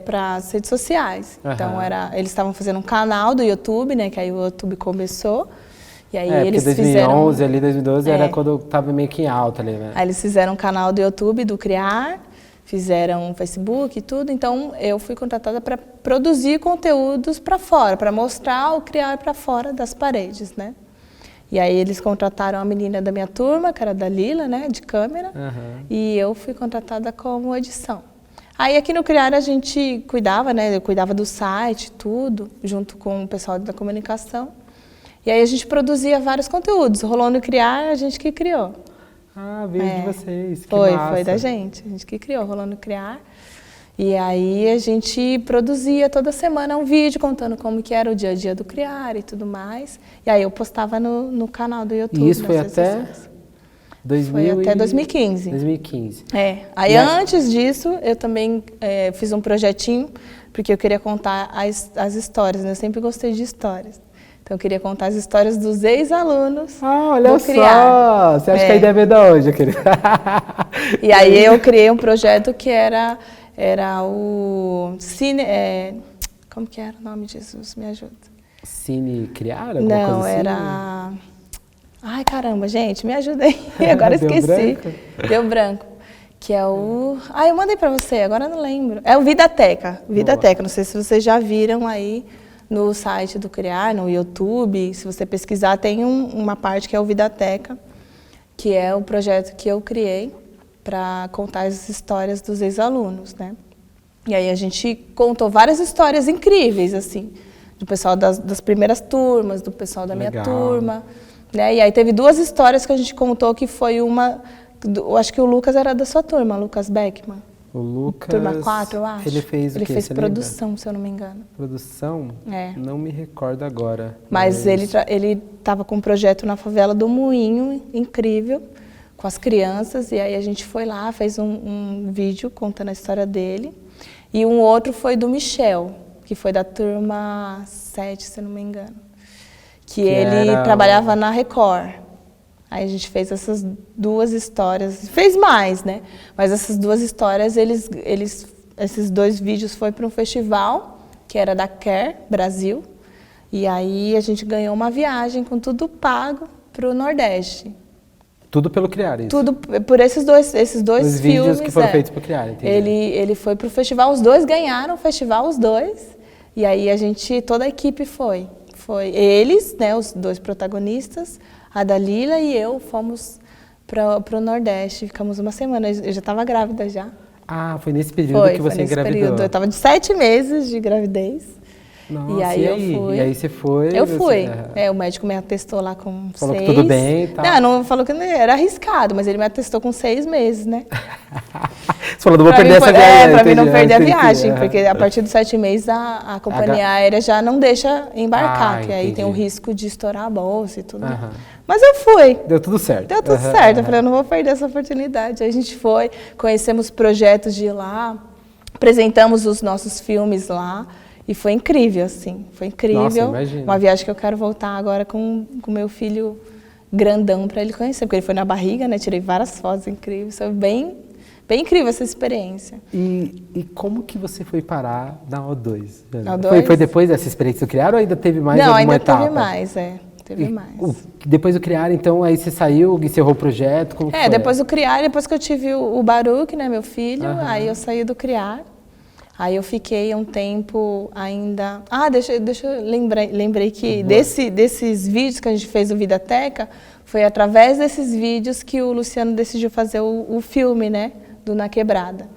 para as redes sociais. Então eles estavam fazendo um canal do YouTube, né? Que aí o YouTube começou. E aí eles porque 2011, ali 2012 era quando estava meio que em alta ali, né? Aí eles fizeram um canal do YouTube do CRIAR, fizeram um Facebook e tudo. Então eu fui contratada para produzir conteúdos para fora, para mostrar o CRIAR para fora das paredes, né? E aí eles contrataram a menina da minha turma, que era da Lila, né, de câmera, e eu fui contratada como edição. Aí aqui no CRIAR a gente cuidava, né, eu cuidava do site, tudo, junto com o pessoal da comunicação. E aí a gente produzia vários conteúdos. Rolou no CRIAR, a gente que criou. Ah, veio de vocês, que foi massa. Foi da gente, a gente que criou, Rolou no CRIAR. E aí a gente produzia toda semana um vídeo contando como que era o dia a dia do CRIAR e tudo mais. E aí eu postava no canal do YouTube. E isso foi até? Foi até 2015. 2015. Aí antes disso, eu também fiz um projetinho, porque eu queria contar as histórias, né? Eu sempre gostei de histórias. Então eu queria contar as histórias dos ex-alunos. Ah, olha só! Você acha que a ideia veio de onde, querida? E aí eu criei um projeto que era o Cine... como que era o nome de Jesus? Me ajuda. Cine Criar? Não, coisa assim? era... Ai, caramba, gente, me ajuda aí. Agora esqueci. Deu branco. Que é o... eu mandei pra você, agora eu não lembro. É o Vidateca. Vidateca, não sei se vocês já viram aí no site do CRIAR, no YouTube. Se você pesquisar, tem uma parte que é o Vidateca, que é o projeto que eu criei para contar as histórias dos ex-alunos, né? E aí a gente contou várias histórias incríveis, assim, do pessoal das primeiras turmas, do pessoal da minha Legal. turma, né? E aí teve 2 histórias que a gente contou, que foi uma, eu acho que o Lucas era da sua turma, Lucas Beckman. O Lucas... Turma 4, eu acho. Ele fez o quê? Ele fez Você produção, se eu não me engano. lembra? Produção? É. Não me recordo agora. Mas ele estava com um projeto na favela do Moinho, incrível, com as crianças. E aí a gente foi lá, fez um vídeo contando a história dele. E um outro foi do Michel, que foi da turma 7, se eu não me engano. Que ele trabalhava na Record. Aí a gente fez essas 2 histórias, fez mais, né? Mas essas 2 histórias, esses 2 vídeos foi para um festival, que era da Care Brasil, e aí a gente ganhou uma viagem com tudo pago para o Nordeste. Tudo pelo Criar, isso? Tudo por esses dois Os filmes. vídeos que foram feitos por Criar, entendi. Ele foi para o festival, os 2 ganharam o festival, os 2, e aí toda a equipe foi. Foi eles, né, os 2 protagonistas, a Dalila e eu fomos para o Nordeste, ficamos uma semana, eu já estava grávida já. Ah, foi nesse período que você engravidou? Período. Eu estava de 7 meses de gravidez. Nossa, e aí eu fui. E aí você foi? Eu fui. O médico me atestou lá com 6. Falou que tudo bem e tal? Não falou que era arriscado, mas ele me atestou com 6 meses, né? Você falou, não vou perder essa viagem. Para mim não perder a viagem, porque a partir dos 7 meses a companhia aérea já não deixa embarcar, que aí tem o risco de estourar a bolsa e tudo. Mas eu fui. Deu tudo certo. Deu tudo certo. Eu falei, eu não vou perder essa oportunidade. Aí a gente foi, conhecemos projetos de lá, apresentamos os nossos filmes lá. E foi incrível, assim. Foi incrível. Nossa, imagina. Uma viagem que eu quero voltar agora com meu filho grandão para ele conhecer. Porque ele foi na barriga, né? Tirei várias fotos incríveis. Foi bem incrível essa experiência. E como que você foi parar na O2? Na O2? Foi depois dessa experiência do Criar ou ainda teve mais alguma etapa? Não, ainda teve mais, Teve mais. Depois do Criar, então, aí você saiu, encerrou o projeto? Como foi? Depois do Criar, depois que eu tive o Baruch, né, meu filho, aí eu saí do Criar. Aí eu fiquei um tempo ainda... deixa eu lembrei que desses vídeos que a gente fez do Vidateca, foi através desses vídeos que o Luciano decidiu fazer o filme, né, do Na Quebrada.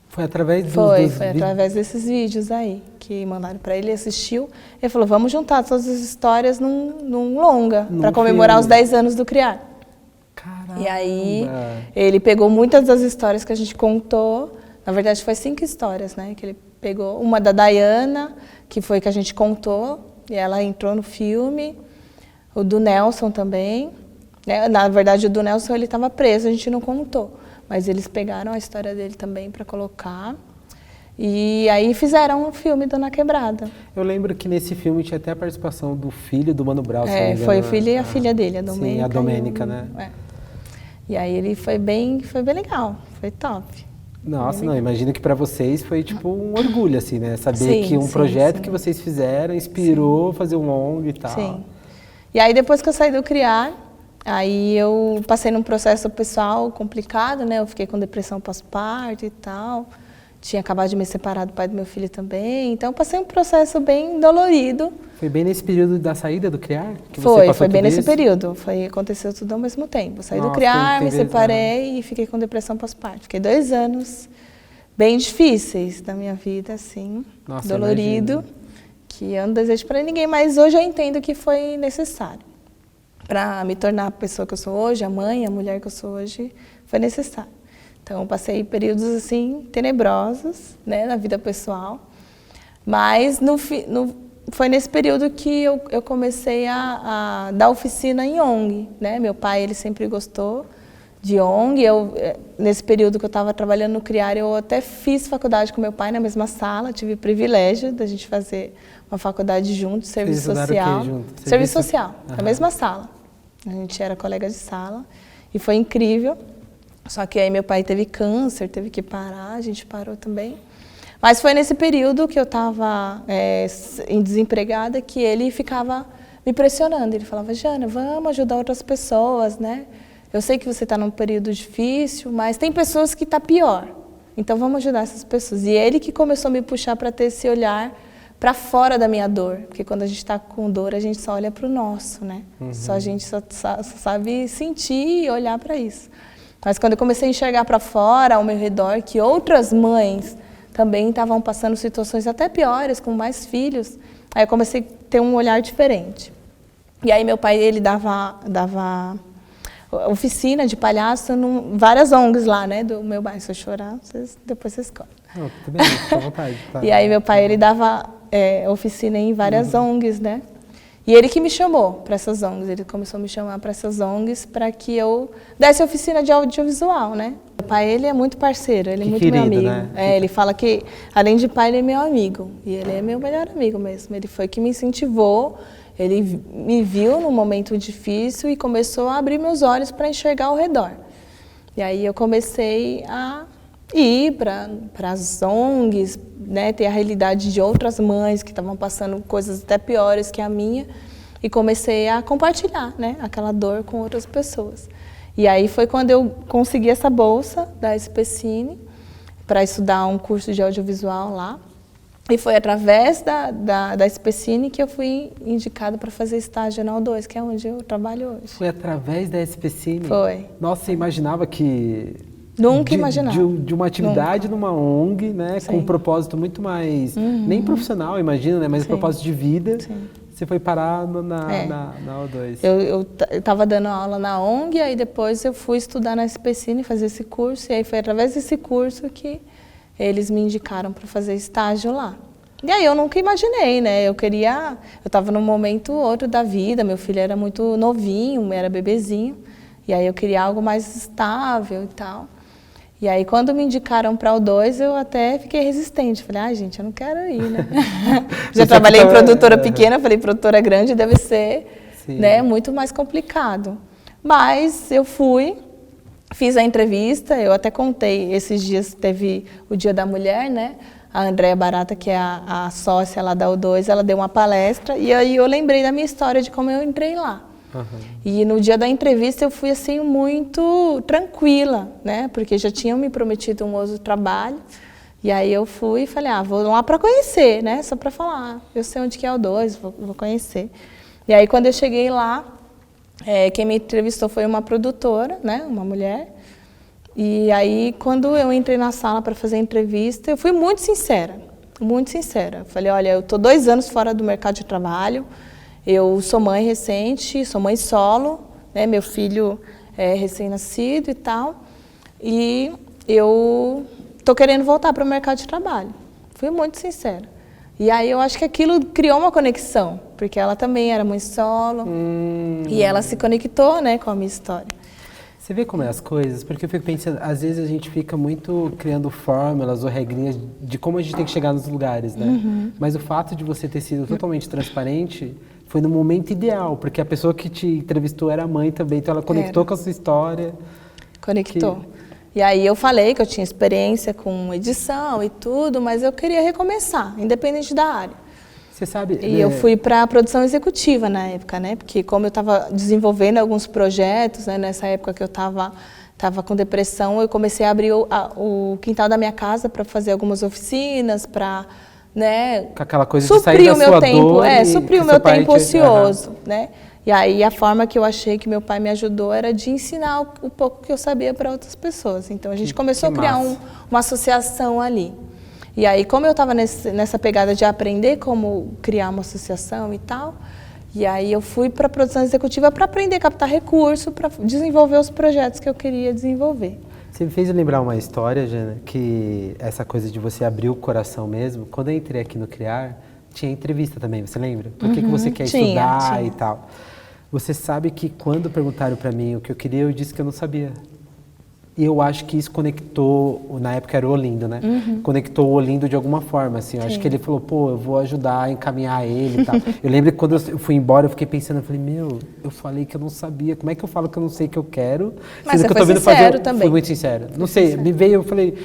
Foi através dos Foi vídeos? através desses vídeos aí, que mandaram para ele, assistiu. Ele falou, vamos juntar todas as histórias num longa, para comemorar filme. os 10 anos do Criar. Caramba! E aí, ele pegou muitas das histórias que a gente contou. Na verdade, foi 5 histórias, né? Que ele pegou. Uma da Dayana, que foi que a gente contou, e ela entrou no filme. O do Nelson também. Na verdade, o do Nelson, ele estava preso, a gente não contou. Mas eles pegaram a história dele também para colocar. E aí fizeram um filme do Na Quebrada. Eu lembro que nesse filme tinha até a participação do filho do Mano Brown. Foi o filho e a filha dele, a Domênica. Sim, a Domênica, né? E aí ele foi bem legal, foi top. Nossa, não, imagino que para vocês foi tipo um orgulho, assim, né? Saber que um projeto que vocês fizeram inspirou fazer um ONG e tal. Sim. E aí depois que eu saí do Criar, aí eu passei num processo pessoal complicado, né? Eu fiquei com depressão pós-parto e tal. Tinha acabado de me separar do pai do meu filho também. Então, eu passei um processo bem dolorido. Foi bem nesse período da saída do Criar? Que você passou Foi bem tudo nesse isso? período. Aconteceu tudo ao mesmo tempo. Eu saí do Criar, me separei e fiquei com depressão pós-parto. Fiquei 2 anos bem difíceis da minha vida, assim. Nossa, dolorido. Imagino. Que eu não desejo para ninguém, mas hoje eu entendo que foi necessário. Para me tornar a pessoa que eu sou hoje, a mãe, a mulher que eu sou hoje, foi necessário. Então, passei períodos, assim, tenebrosos, né, na vida pessoal. Mas foi nesse período que eu comecei a dar oficina em ONG, né? Meu pai, ele sempre gostou de ONG. Nesse período que eu estava trabalhando no Criar, eu até fiz faculdade com meu pai na mesma sala. Tive o privilégio da gente fazer uma faculdade juntos, serviço social. Serviço social, na mesma sala. A gente era colega de sala e foi incrível. Só que aí meu pai teve câncer, teve que parar, a gente parou também. Mas foi nesse período que eu estava desempregada que ele ficava me pressionando. Ele falava, Jana, vamos ajudar outras pessoas, né? Eu sei que você está num período difícil, mas tem pessoas que estão pior. Então vamos ajudar essas pessoas. E ele que começou a me puxar para ter esse olhar para fora da minha dor. Porque quando a gente está com dor, a gente só olha para o nosso, né? A gente só sabe sentir e olhar para isso. Mas quando eu comecei a enxergar para fora, ao meu redor, que outras mães também estavam passando situações até piores, com mais filhos, Aí eu comecei a ter um olhar diferente. E aí meu pai, ele dava oficina de palhaço em várias ONGs lá, né, do meu bairro. Se eu chorar, depois vocês escolhem. Não, tudo bem, fica à vontade. Tá. E aí meu pai, ele dava oficina em várias ONGs, né? E ele que me chamou para essas ONGs, ele começou a me chamar para essas ONGs para que eu desse oficina de audiovisual, né? Meu pai, ele é muito parceiro, ele é muito querido, meu amigo. né? Ele fala que, além de pai, ele é meu amigo. E ele é meu melhor amigo mesmo. Ele foi que me incentivou, ele me viu num momento difícil e começou a abrir meus olhos para enxergar ao redor. E aí eu comecei a ir para as ONGs, né, ter a realidade de outras mães que estavam passando coisas até piores que a minha, e comecei a compartilhar, né, aquela dor com outras pessoas. E aí foi quando eu consegui essa bolsa da SPCine para estudar um curso de audiovisual lá. E foi através da SPCine que eu fui indicada para fazer estágio na O2, que é onde eu trabalho hoje. Foi através da SPCine? Foi. Nossa, você imaginava que... Nunca imaginava. De uma atividade numa ONG, né, com um propósito muito mais, nem profissional, imagina, né, mas um propósito de vida, você foi parar na O2. Eu estava dando aula na ONG, aí depois eu fui estudar na SPCine, fazer esse curso, e aí foi através desse curso que eles me indicaram para fazer estágio lá. E aí eu nunca imaginei, né, eu estava num momento outro da vida, meu filho era muito novinho, era bebezinho, e aí eu queria algo mais estável e tal. E aí, quando me indicaram para o O2, eu até fiquei resistente. Falei, gente, eu não quero ir, né? Já trabalhei em produtora pequena, falei, produtora grande deve ser, né, muito mais complicado. Mas eu fui, fiz a entrevista, eu até contei, esses dias teve o Dia da Mulher, né? A Andréia Barata, que é a sócia lá da O2, ela deu uma palestra, e aí eu lembrei da minha história de como eu entrei lá. E no dia da entrevista eu fui assim muito tranquila, né? Porque já tinham me prometido um outro trabalho. E aí eu fui e falei, vou lá para conhecer, né? Só para falar, eu sei onde que é o O2, vou conhecer. E aí quando eu cheguei lá, quem me entrevistou foi uma produtora, né? Uma mulher. E aí quando eu entrei na sala para fazer a entrevista, eu fui muito sincera, muito sincera. Falei, olha, eu tô 2 anos fora do mercado de trabalho. Eu sou mãe recente, sou mãe solo, né? Meu filho é recém-nascido e tal, e eu estou querendo voltar para o mercado de trabalho. Fui muito sincera. E aí eu acho que aquilo criou uma conexão, porque ela também era mãe solo, e ela se conectou, né, com a minha história. Você vê como é as coisas? Porque eu fico pensando, às vezes a gente fica muito criando fórmulas ou regrinhas de como a gente tem que chegar nos lugares, né? Mas o fato de você ter sido totalmente transparente foi no momento ideal, porque a pessoa que te entrevistou era mãe também, então ela conectou com a sua história. Conectou. E aí eu falei que eu tinha experiência com edição e tudo, mas eu queria recomeçar, independente da área. Você sabe... E eu fui para a produção executiva na época, né? Porque como eu estava desenvolvendo alguns projetos, né? Nessa época que eu estava com depressão, eu comecei a abrir o quintal da minha casa para fazer algumas oficinas, para... né, com aquela coisa de sair da sua dor suprir o meu tempo ocioso, né? E aí a forma que eu achei que meu pai me ajudou era de ensinar o pouco que eu sabia para outras pessoas. Então a gente começou a criar uma associação ali. E aí como eu estava nessa pegada de aprender como criar uma associação e tal, e aí eu fui para a produção executiva para aprender a captar recurso, para desenvolver os projetos que eu queria desenvolver. Você me fez lembrar uma história, Jana, que essa coisa de você abrir o coração mesmo. Quando eu entrei aqui no Criar, tinha entrevista também, você lembra? Por que você quer estudar e tal? Você sabe que quando perguntaram para mim o que eu queria, eu disse que eu não sabia. E eu acho que isso conectou, na época era o Olindo, né? Conectou o Olindo de alguma forma, assim. Eu acho que ele falou, eu vou ajudar a encaminhar ele e tal. Eu lembro que quando eu fui embora, eu fiquei pensando, eu falei, eu falei que eu não sabia. Como é que eu falo que eu não sei o que eu quero? Mas você que foi sincero também. Fui muito sincero. Não sei, me veio, eu falei,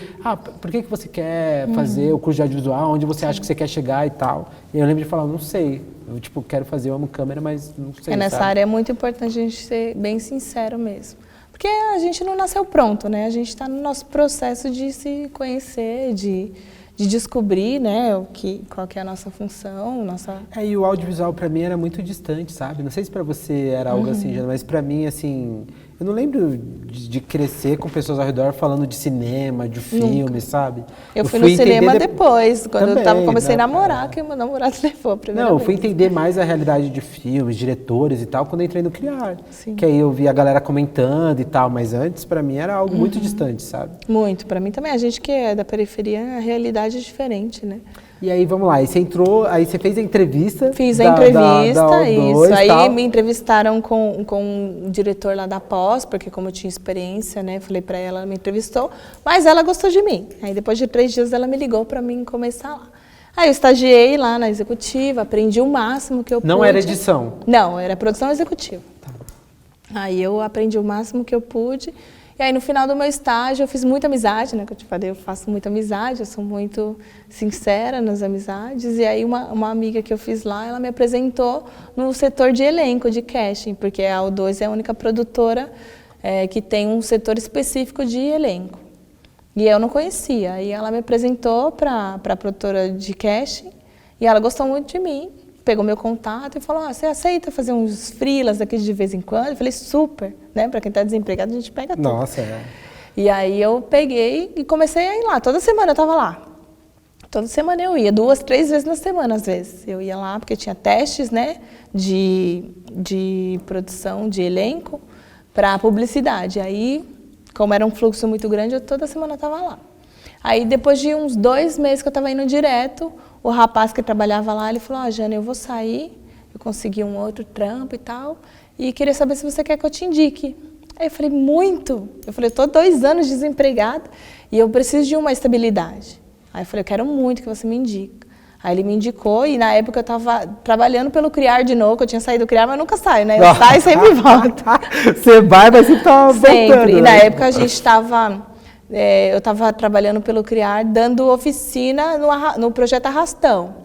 por que você quer fazer o curso de audiovisual? Onde você acha que você quer chegar e tal? E eu lembro de falar, não sei. Eu, quero fazer, eu amo câmera, mas não sei, nessa área é muito importante a gente ser bem sincero mesmo. Porque a gente não nasceu pronto, né? A gente está no nosso processo de se conhecer, de descobrir, né, qual que é a nossa função, E o audiovisual para mim era muito distante, sabe? Não sei se para você era algo assim, mas para mim, assim, Eu não lembro de crescer com pessoas ao redor falando de cinema, de filme, sabe? Eu fui no cinema depois, quando eu comecei a namorar, que meu namorado levou a primeira vez. Não, eu vez. fui entender mais a realidade de filmes, diretores e tal, quando eu entrei no Criar. Sim. Que aí eu vi a galera comentando e tal, mas antes, pra mim, era algo muito distante, sabe? Muito, pra mim também. A gente que é da periferia, a realidade é diferente, né? E aí, vamos lá, aí você entrou, aí você fez a entrevista. Fiz a entrevista, O2, isso. Aí tal. me entrevistaram com o diretor lá da pós, porque como eu tinha experiência, né, falei pra ela, ela me entrevistou, mas ela gostou de mim. Aí depois de 3 dias ela me ligou pra mim começar lá. Aí eu estagiei lá na executiva, aprendi o máximo que eu pude. Não era edição? Não, era produção executiva. Tá. Aí eu aprendi o máximo que eu pude. E aí, no final do meu estágio, eu fiz muita amizade, né? Que eu te falei, eu faço muita amizade, eu sou muito sincera nas amizades. E aí, uma amiga que eu fiz lá, ela me apresentou no setor de elenco, de casting, porque a O2 é a única produtora que tem um setor específico de elenco. E eu não conhecia. Aí ela me apresentou para a produtora de casting, e ela gostou muito de mim. Pegou meu contato e falou, você aceita fazer uns freelas aqui de vez em quando? Eu falei, super, né? Para quem está desempregado, a gente pega tudo. Nossa, E aí eu peguei e comecei a ir lá. Toda semana eu estava lá. Toda semana eu ia, 2, 3 vezes na semana, às vezes. Eu ia lá porque tinha testes, né? De produção, de elenco, para publicidade. Aí, como era um fluxo muito grande, eu toda semana estava lá. Aí, depois de uns 2 meses que eu estava indo direto, o rapaz que trabalhava lá, ele falou, Jana, eu vou sair, eu consegui um outro trampo e tal, e queria saber se você quer que eu te indique. Aí eu falei, muito. Eu falei, estou 2 anos desempregada e eu preciso de uma estabilidade. Aí eu falei, eu quero muito que você me indique. Aí ele me indicou e na época eu estava trabalhando pelo Criar de novo, que eu tinha saído do Criar, mas eu nunca saio, né? Eu saio e sempre volto. Você vai, mas sempre está voltando. Sempre. E na época a gente estava... eu estava trabalhando pelo Criar, dando oficina no projeto Arrastão,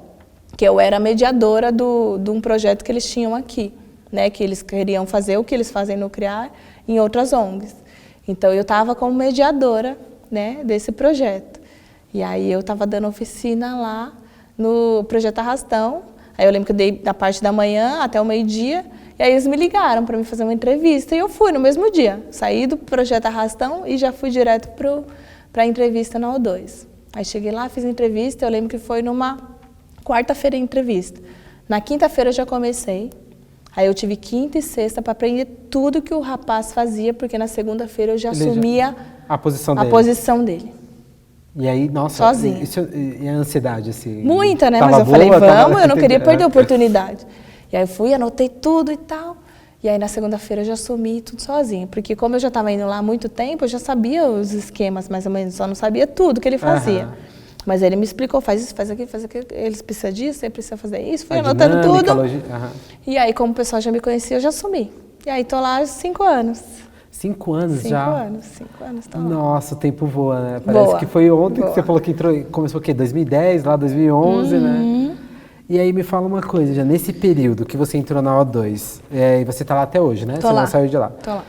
que eu era mediadora de um projeto que eles tinham aqui, né, que eles queriam fazer o que eles fazem no Criar em outras ONGs. Então, eu estava como mediadora, né, desse projeto. E aí, eu estava dando oficina lá no projeto Arrastão. Aí, eu lembro que eu dei da parte da manhã até o meio-dia. E aí eles me ligaram para me fazer uma entrevista e eu fui no mesmo dia. Saí do projeto Arrastão e já fui direto para a entrevista na O2. Aí cheguei lá, fiz a entrevista, eu lembro que foi numa quarta-feira a entrevista. Na quinta-feira eu já comecei. Aí eu tive quinta e sexta para aprender tudo que o rapaz fazia, porque na segunda-feira eu já assumia a posição dele. E aí, nossa, sozinha. E a ansiedade, assim? Muita, né? Mas eu falei, eu não queria perder a oportunidade. E aí eu fui, anotei tudo e tal. E aí na segunda-feira eu já assumi tudo sozinha. Porque como eu já estava indo lá há muito tempo, eu já sabia os esquemas mais ou menos, só não sabia tudo que ele fazia. Mas ele me explicou, faz isso, faz aquilo, eles precisam disso, você precisa fazer isso. Fui anotando tudo. E aí, como o pessoal já me conhecia, eu já assumi. E aí tô lá há 5 anos. 5 anos já? 5 anos, tá lá. Nossa, o tempo voa, né? Parece que foi ontem que você falou que começou o quê? 2010, lá 2011, né? E aí me fala uma coisa, já nesse período que você entrou na O2, e você tá lá até hoje, né? Tô você lá. não saiu de lá. Tô lá.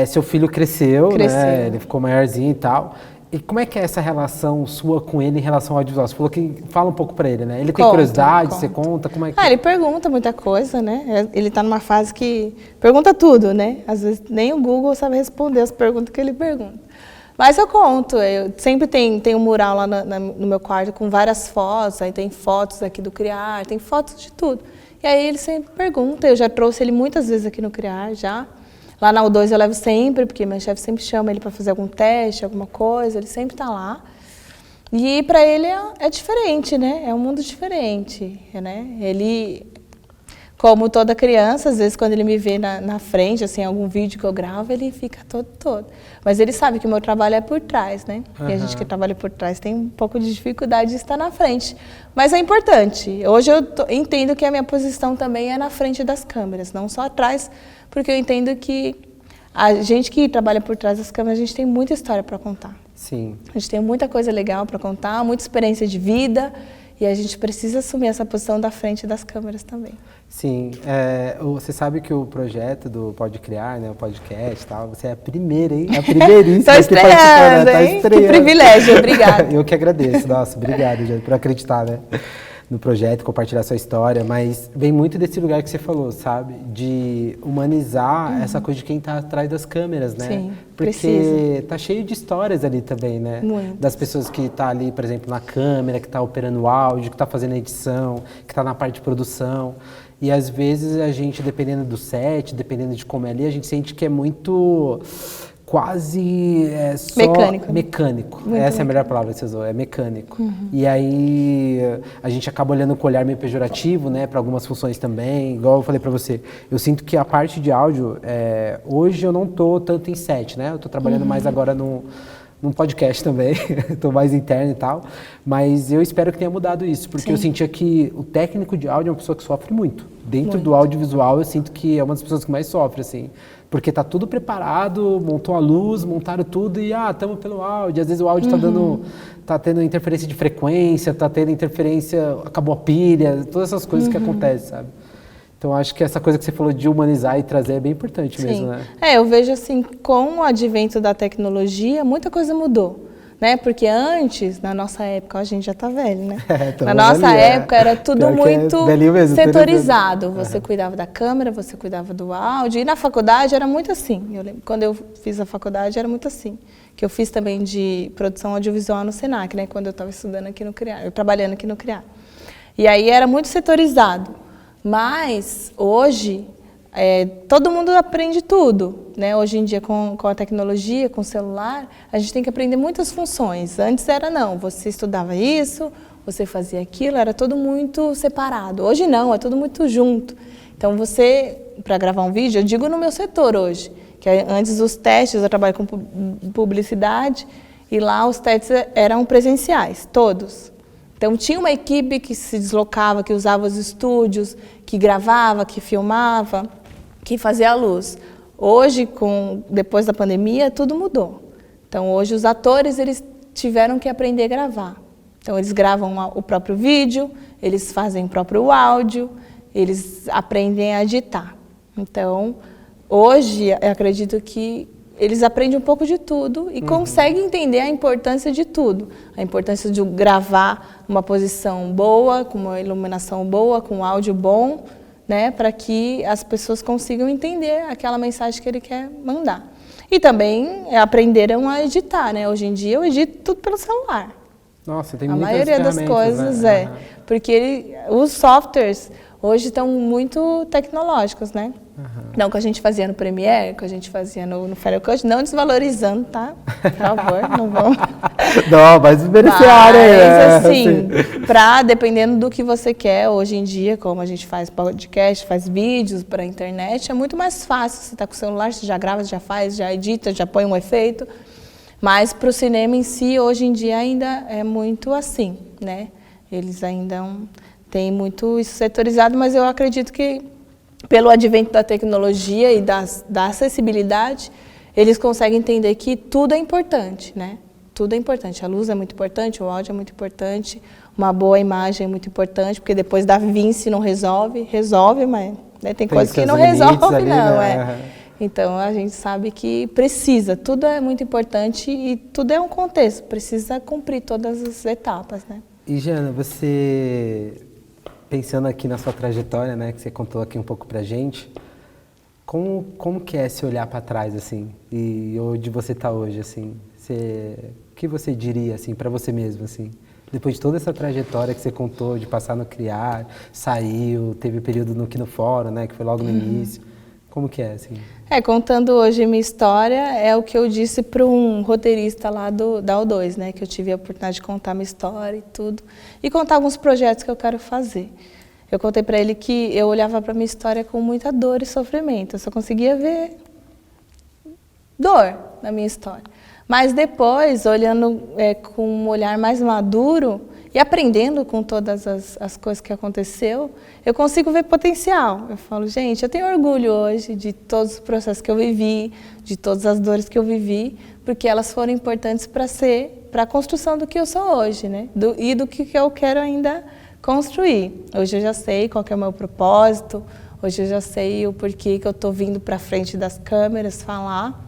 Seu filho cresceu, né? Ele ficou maiorzinho e tal. E como é que é essa relação sua com ele em relação ao audiovisual? Você falou que fala um pouco pra ele, né? Ele tem curiosidade, você conta, como é que... ele pergunta muita coisa, né? Ele tá numa fase que pergunta tudo, né? Às vezes nem o Google sabe responder as perguntas que ele pergunta. Mas eu conto, eu sempre tem um mural lá no meu quarto com várias fotos, aí tem fotos aqui do Criar, tem fotos de tudo. E aí ele sempre pergunta, eu já trouxe ele muitas vezes aqui no Criar, já. Lá na U2 eu levo sempre, porque meu chefe sempre chama ele para fazer algum teste, alguma coisa, ele sempre está lá. E para ele é diferente, né? É um mundo diferente, né? Ele, como toda criança, às vezes quando ele me vê na frente, assim, algum vídeo que eu gravo, ele fica todo. Mas ele sabe que o meu trabalho é por trás, né? E a gente que trabalha por trás tem um pouco de dificuldade de estar na frente. Mas é importante. Hoje eu entendo que a minha posição também é na frente das câmeras, não só atrás, porque eu entendo que a gente que trabalha por trás das câmeras, a gente tem muita história para contar. Sim. A gente tem muita coisa legal para contar, muita experiência de vida, e a gente precisa assumir essa posição da frente das câmeras também. Sim. Você sabe que o projeto do Pode Criar, né, o podcast e tal, você é a primeira, hein? A primeiríssima. Tô estreando, hein? Que privilégio, obrigada. Eu que agradeço. Nossa, obrigado, gente, por acreditar, né? no projeto, compartilhar sua história, mas vem muito desse lugar que você falou, sabe? De humanizar essa coisa de quem está atrás das câmeras, né? Sim, porque precisa. tá cheio de histórias ali também, né? Muito. Das pessoas que tá ali, por exemplo, na câmera, que tá operando o áudio, que tá fazendo a edição, que tá na parte de produção. E às vezes a gente, dependendo do set, dependendo de como é ali, a gente sente que é muito quase só mecânico. Essa é a melhor palavra que você usou, é mecânico. E aí a gente acaba olhando com o olhar meio pejorativo, né, para algumas funções também. Igual eu falei para você, eu sinto que a parte de áudio, hoje eu não tô tanto em set, né? Eu tô trabalhando mais agora num podcast também, estou mais interno e tal, mas eu espero que tenha mudado isso, porque eu sentia que o técnico de áudio é uma pessoa que sofre muito. Dentro do audiovisual eu sinto que é uma das pessoas que mais sofre, assim, porque tá tudo preparado, montou a luz, montaram tudo e estamos pelo áudio. Às vezes o áudio tá tendo interferência de frequência, tá tendo interferência, acabou a pilha, todas essas coisas que acontecem, sabe? Então, acho que essa coisa que você falou de humanizar e trazer é bem importante mesmo, né? Eu vejo assim, com o advento da tecnologia, muita coisa mudou, né? Porque antes, na nossa época, a gente já tá velho, né? Na nossa época era tudo muito setorizado. Você cuidava da câmera, você cuidava do áudio. E na faculdade era muito assim. Eu lembro, quando eu fiz a faculdade era muito assim. Que eu fiz também de produção audiovisual no Senac, né? Quando eu estava estudando aqui no CRIAR, trabalhando aqui no CRIAR. E aí era muito setorizado. Mas, hoje, todo mundo aprende tudo, né? Hoje em dia, com a tecnologia, com o celular, a gente tem que aprender muitas funções. Antes era não, você estudava isso, você fazia aquilo, era tudo muito separado. Hoje não, é tudo muito junto. Então, você, para gravar um vídeo, eu digo no meu setor hoje, que antes dos testes, eu trabalho com publicidade, e lá os testes eram presenciais, todos. Então, tinha uma equipe que se deslocava, que usava os estúdios, que gravava, que filmava, que fazia a luz. Hoje, depois da pandemia, tudo mudou. Então, hoje, os atores eles tiveram que aprender a gravar. Então, eles gravam o próprio vídeo, eles fazem o próprio áudio, eles aprendem a editar. Então, hoje, eu acredito que eles aprendem um pouco de tudo e conseguem entender a importância de tudo. A importância de gravar uma posição boa, com uma iluminação boa, com um áudio bom, né, para que as pessoas consigam entender aquela mensagem que ele quer mandar. E também aprenderam a editar, né? Hoje em dia eu edito tudo pelo celular. Nossa, tem a muitas maioria das coisas, né? Porque os softwares hoje estão muito tecnológicos, né? Não, que a gente fazia no Premiere, que a gente fazia no Final Cut, não desvalorizando, tá? Por favor, não vamos... Não, mas merecer a área. Mas assim, dependendo do que você quer, hoje em dia, como a gente faz podcast, faz vídeos para a internet, é muito mais fácil. Você está com o celular, você já grava, já faz, já edita, já põe um efeito. Mas para o cinema em si, hoje em dia ainda é muito assim, né? Eles ainda têm muito isso setorizado, mas eu acredito que pelo advento da tecnologia e da acessibilidade, eles conseguem entender que tudo é importante, né? Tudo é importante. A luz é muito importante, o áudio é muito importante, uma boa imagem é muito importante, porque depois da Vinci não resolve, mas né, tem coisas que não resolve, ali, não, né? Então, a gente sabe que precisa, tudo é muito importante e tudo é um contexto, precisa cumprir todas as etapas, né? E, Jana, você, pensando aqui na sua trajetória, né, que você contou aqui um pouco pra gente, como que é se olhar para trás, assim, e onde você tá hoje, assim? O que você diria, assim, para você mesmo, assim? Depois de toda essa trajetória que você contou, de passar no CRIAR, saiu, teve período no Kino Fórum, né, que foi logo no início. Como que é, assim? Contando hoje minha história, é o que eu disse para um roteirista lá da O2, né? Que eu tive a oportunidade de contar minha história e tudo. E contar alguns projetos que eu quero fazer. Eu contei para ele que eu olhava para minha história com muita dor e sofrimento. Eu só conseguia ver dor na minha história. Mas depois, olhando com um olhar mais maduro e aprendendo com todas as coisas que aconteceu, eu consigo ver potencial. Eu falo, gente, eu tenho orgulho hoje de todos os processos que eu vivi, de todas as dores que eu vivi, porque elas foram importantes para a construção do que eu sou hoje, né? E do que eu quero ainda construir. Hoje eu já sei qual que é o meu propósito, hoje eu já sei o porquê que eu estou vindo para frente das câmeras falar,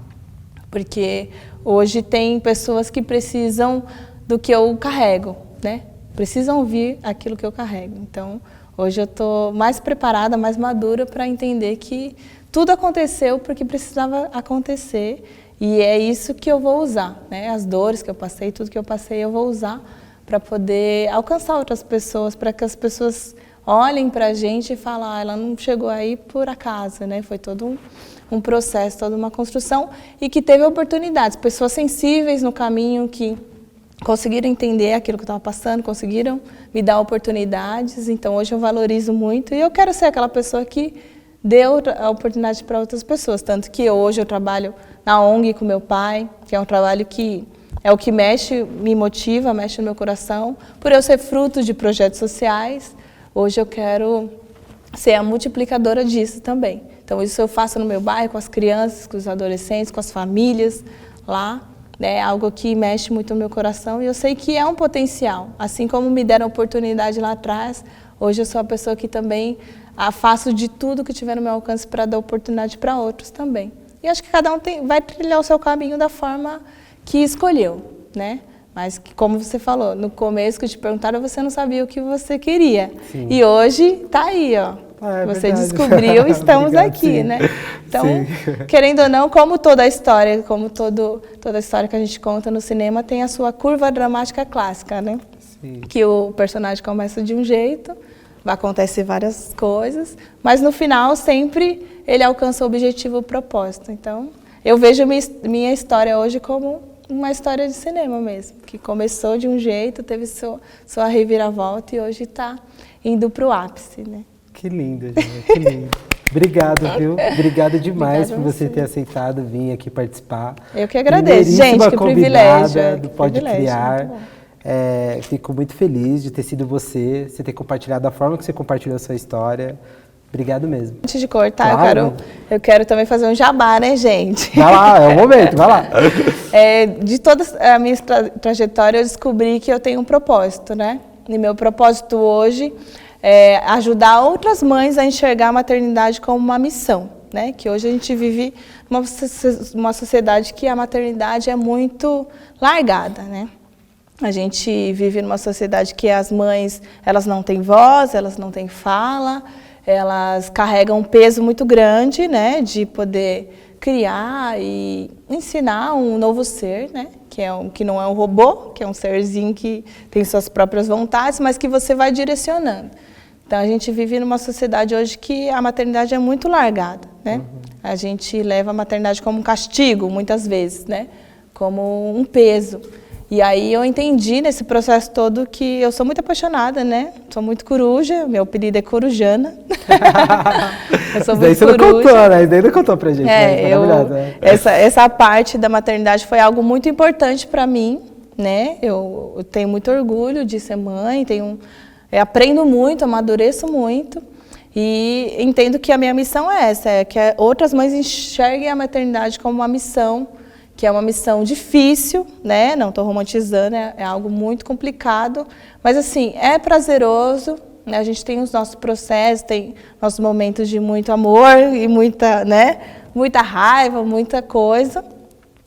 porque hoje tem pessoas que precisam do que eu carrego, né? precisam ouvir aquilo que eu carrego. Então, hoje eu estou mais preparada, mais madura para entender que tudo aconteceu porque precisava acontecer e é isso que eu vou usar, né? As dores que eu passei, tudo que eu passei, eu vou usar para poder alcançar outras pessoas, para que as pessoas olhem para a gente e falem, ela não chegou aí por acaso, né? Foi todo um processo, toda uma construção e que teve oportunidades, pessoas sensíveis no caminho que conseguiram entender aquilo que eu estava passando, conseguiram me dar oportunidades, então hoje eu valorizo muito e eu quero ser aquela pessoa que deu a oportunidade para outras pessoas, tanto que hoje eu trabalho na ONG com meu pai, que é um trabalho que é o que mexe, me motiva, mexe no meu coração, por eu ser fruto de projetos sociais, hoje eu quero ser a multiplicadora disso também. Então isso eu faço no meu bairro, com as crianças, com os adolescentes, com as famílias lá, é algo que mexe muito no meu coração e eu sei que é um potencial. Assim como me deram oportunidade lá atrás, hoje eu sou a pessoa que também faço de tudo que tiver no meu alcance para dar oportunidade para outros também. E acho que cada um vai trilhar o seu caminho da forma que escolheu, né? Mas que, como você falou, no começo que eu te perguntaram, você não sabia o que você queria. Sim. E hoje está aí, ó. Você verdade. Descobriu e estamos Obrigado, aqui, sim. Né? Então, sim. Querendo ou não, como toda a história, como toda a história que a gente conta no cinema, tem a sua curva dramática clássica, né? Sim. Que o personagem começa de um jeito, vai acontecer várias coisas, mas no final sempre ele alcança o objetivo, o propósito. Então, eu vejo minha história hoje como uma história de cinema mesmo, que começou de um jeito, teve sua reviravolta e hoje está indo para o ápice, né? Que lindo, Gina, que lindo. Obrigado, viu? Obrigado demais por você ter aceitado vir aqui participar. Eu que agradeço, gente, que privilégio. Do Pode Criar. Fico muito feliz de ter sido você ter compartilhado da forma que você compartilhou a sua história. Obrigado mesmo. Antes de cortar, claro. eu quero também fazer um jabá, né, gente? Vai lá, é o momento, vai lá. De toda a minha trajetória, eu descobri que eu tenho um propósito, né? E meu propósito hoje é ajudar outras mães a enxergar a maternidade como uma missão, né? Que hoje a gente vive uma sociedade que a maternidade é muito largada, né? A gente vive numa sociedade que as mães, elas não têm voz, elas não têm fala, elas carregam um peso muito grande, né, de poder criar e ensinar um novo ser, né, que não é um robô, que é um serzinho que tem suas próprias vontades, mas que você vai direcionando. Então, a gente vive numa sociedade hoje que a maternidade é muito largada, né? Uhum. A gente leva a maternidade como um castigo, muitas vezes, né, como um peso. E aí eu entendi nesse processo todo que eu sou muito apaixonada, né? Sou muito coruja, meu apelido é Corujana. Eu sou muito coruja. Isso daí você não contou, né? Isso daí não contou pra gente. Essa parte da maternidade foi algo muito importante para mim, né? Eu tenho muito orgulho de ser mãe, eu aprendo muito, amadureço muito. E entendo que a minha missão é essa, é que outras mães enxerguem a maternidade como uma missão, que é uma missão difícil, né? Não estou romantizando, é algo muito complicado, mas assim, é prazeroso, né? A gente tem os nossos processos, tem nossos momentos de muito amor e muita raiva, muita coisa,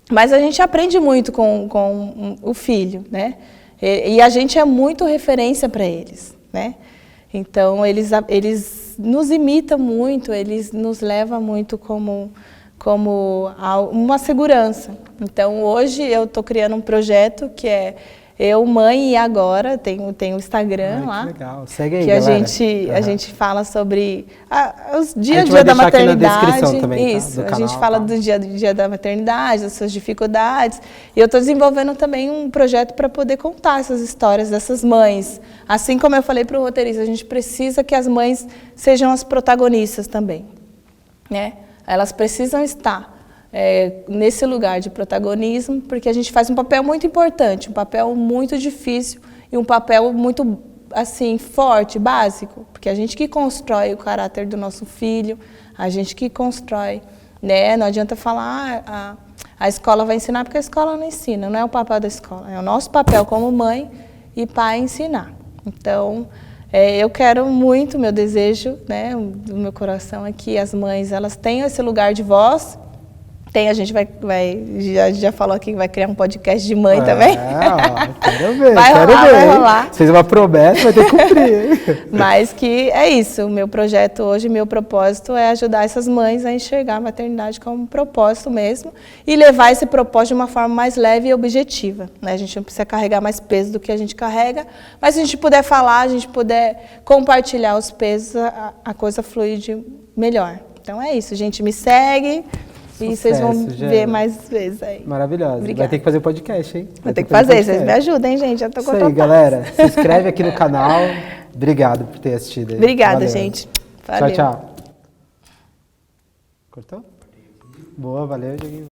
mas a gente aprende muito com o filho, né? E a gente é muito referência para eles, né? Então, eles nos imitam muito, eles nos levam muito como uma segurança. Então, hoje eu estou criando um projeto que é Eu, Mãe e Agora, tem o Instagram lá. Que legal, segue aí, galera. A gente fala sobre os dia a dia da maternidade. Aqui na descrição também, isso, tá? Do canal, a gente fala do dia da maternidade, das suas dificuldades. E eu estou desenvolvendo também um projeto para poder contar essas histórias dessas mães. Assim como eu falei para o roteirista, a gente precisa que as mães sejam as protagonistas também, né? Elas precisam estar nesse lugar de protagonismo, porque a gente faz um papel muito importante, um papel muito difícil e um papel muito assim, forte, básico, porque a gente que constrói o caráter do nosso filho, a gente que constrói, né? Não adianta falar a escola vai ensinar, porque a escola não ensina, não é o papel da escola, é o nosso papel como mãe e pai ensinar. Então, eu quero muito, meu desejo, né, do meu coração é que as mães elas tenham esse lugar de voz, Tem, a gente já falou aqui que vai criar um podcast de mãe também. Quero ver, vai rolar. Fez uma promessa, vai ter que cumprir. Mas que é isso, o meu projeto hoje, meu propósito é ajudar essas mães a enxergar a maternidade como um propósito mesmo e levar esse propósito de uma forma mais leve e objetiva, né? A gente não precisa carregar mais peso do que a gente carrega, mas se a gente puder falar, a gente puder compartilhar os pesos, a coisa flui melhor. Então é isso, gente, me segue. E vocês vão ver mais vezes aí. Maravilhosa. Obrigada. Vai ter que fazer o podcast, hein? Vai ter que fazer, vocês me ajudem, gente. Já tô isso aí, galera. Se inscreve aqui no canal. Obrigado por ter assistido aí. Obrigada, Valeu. gente. Valeu. Tchau, tchau. Cortou? Boa, valeu, Dieguinho.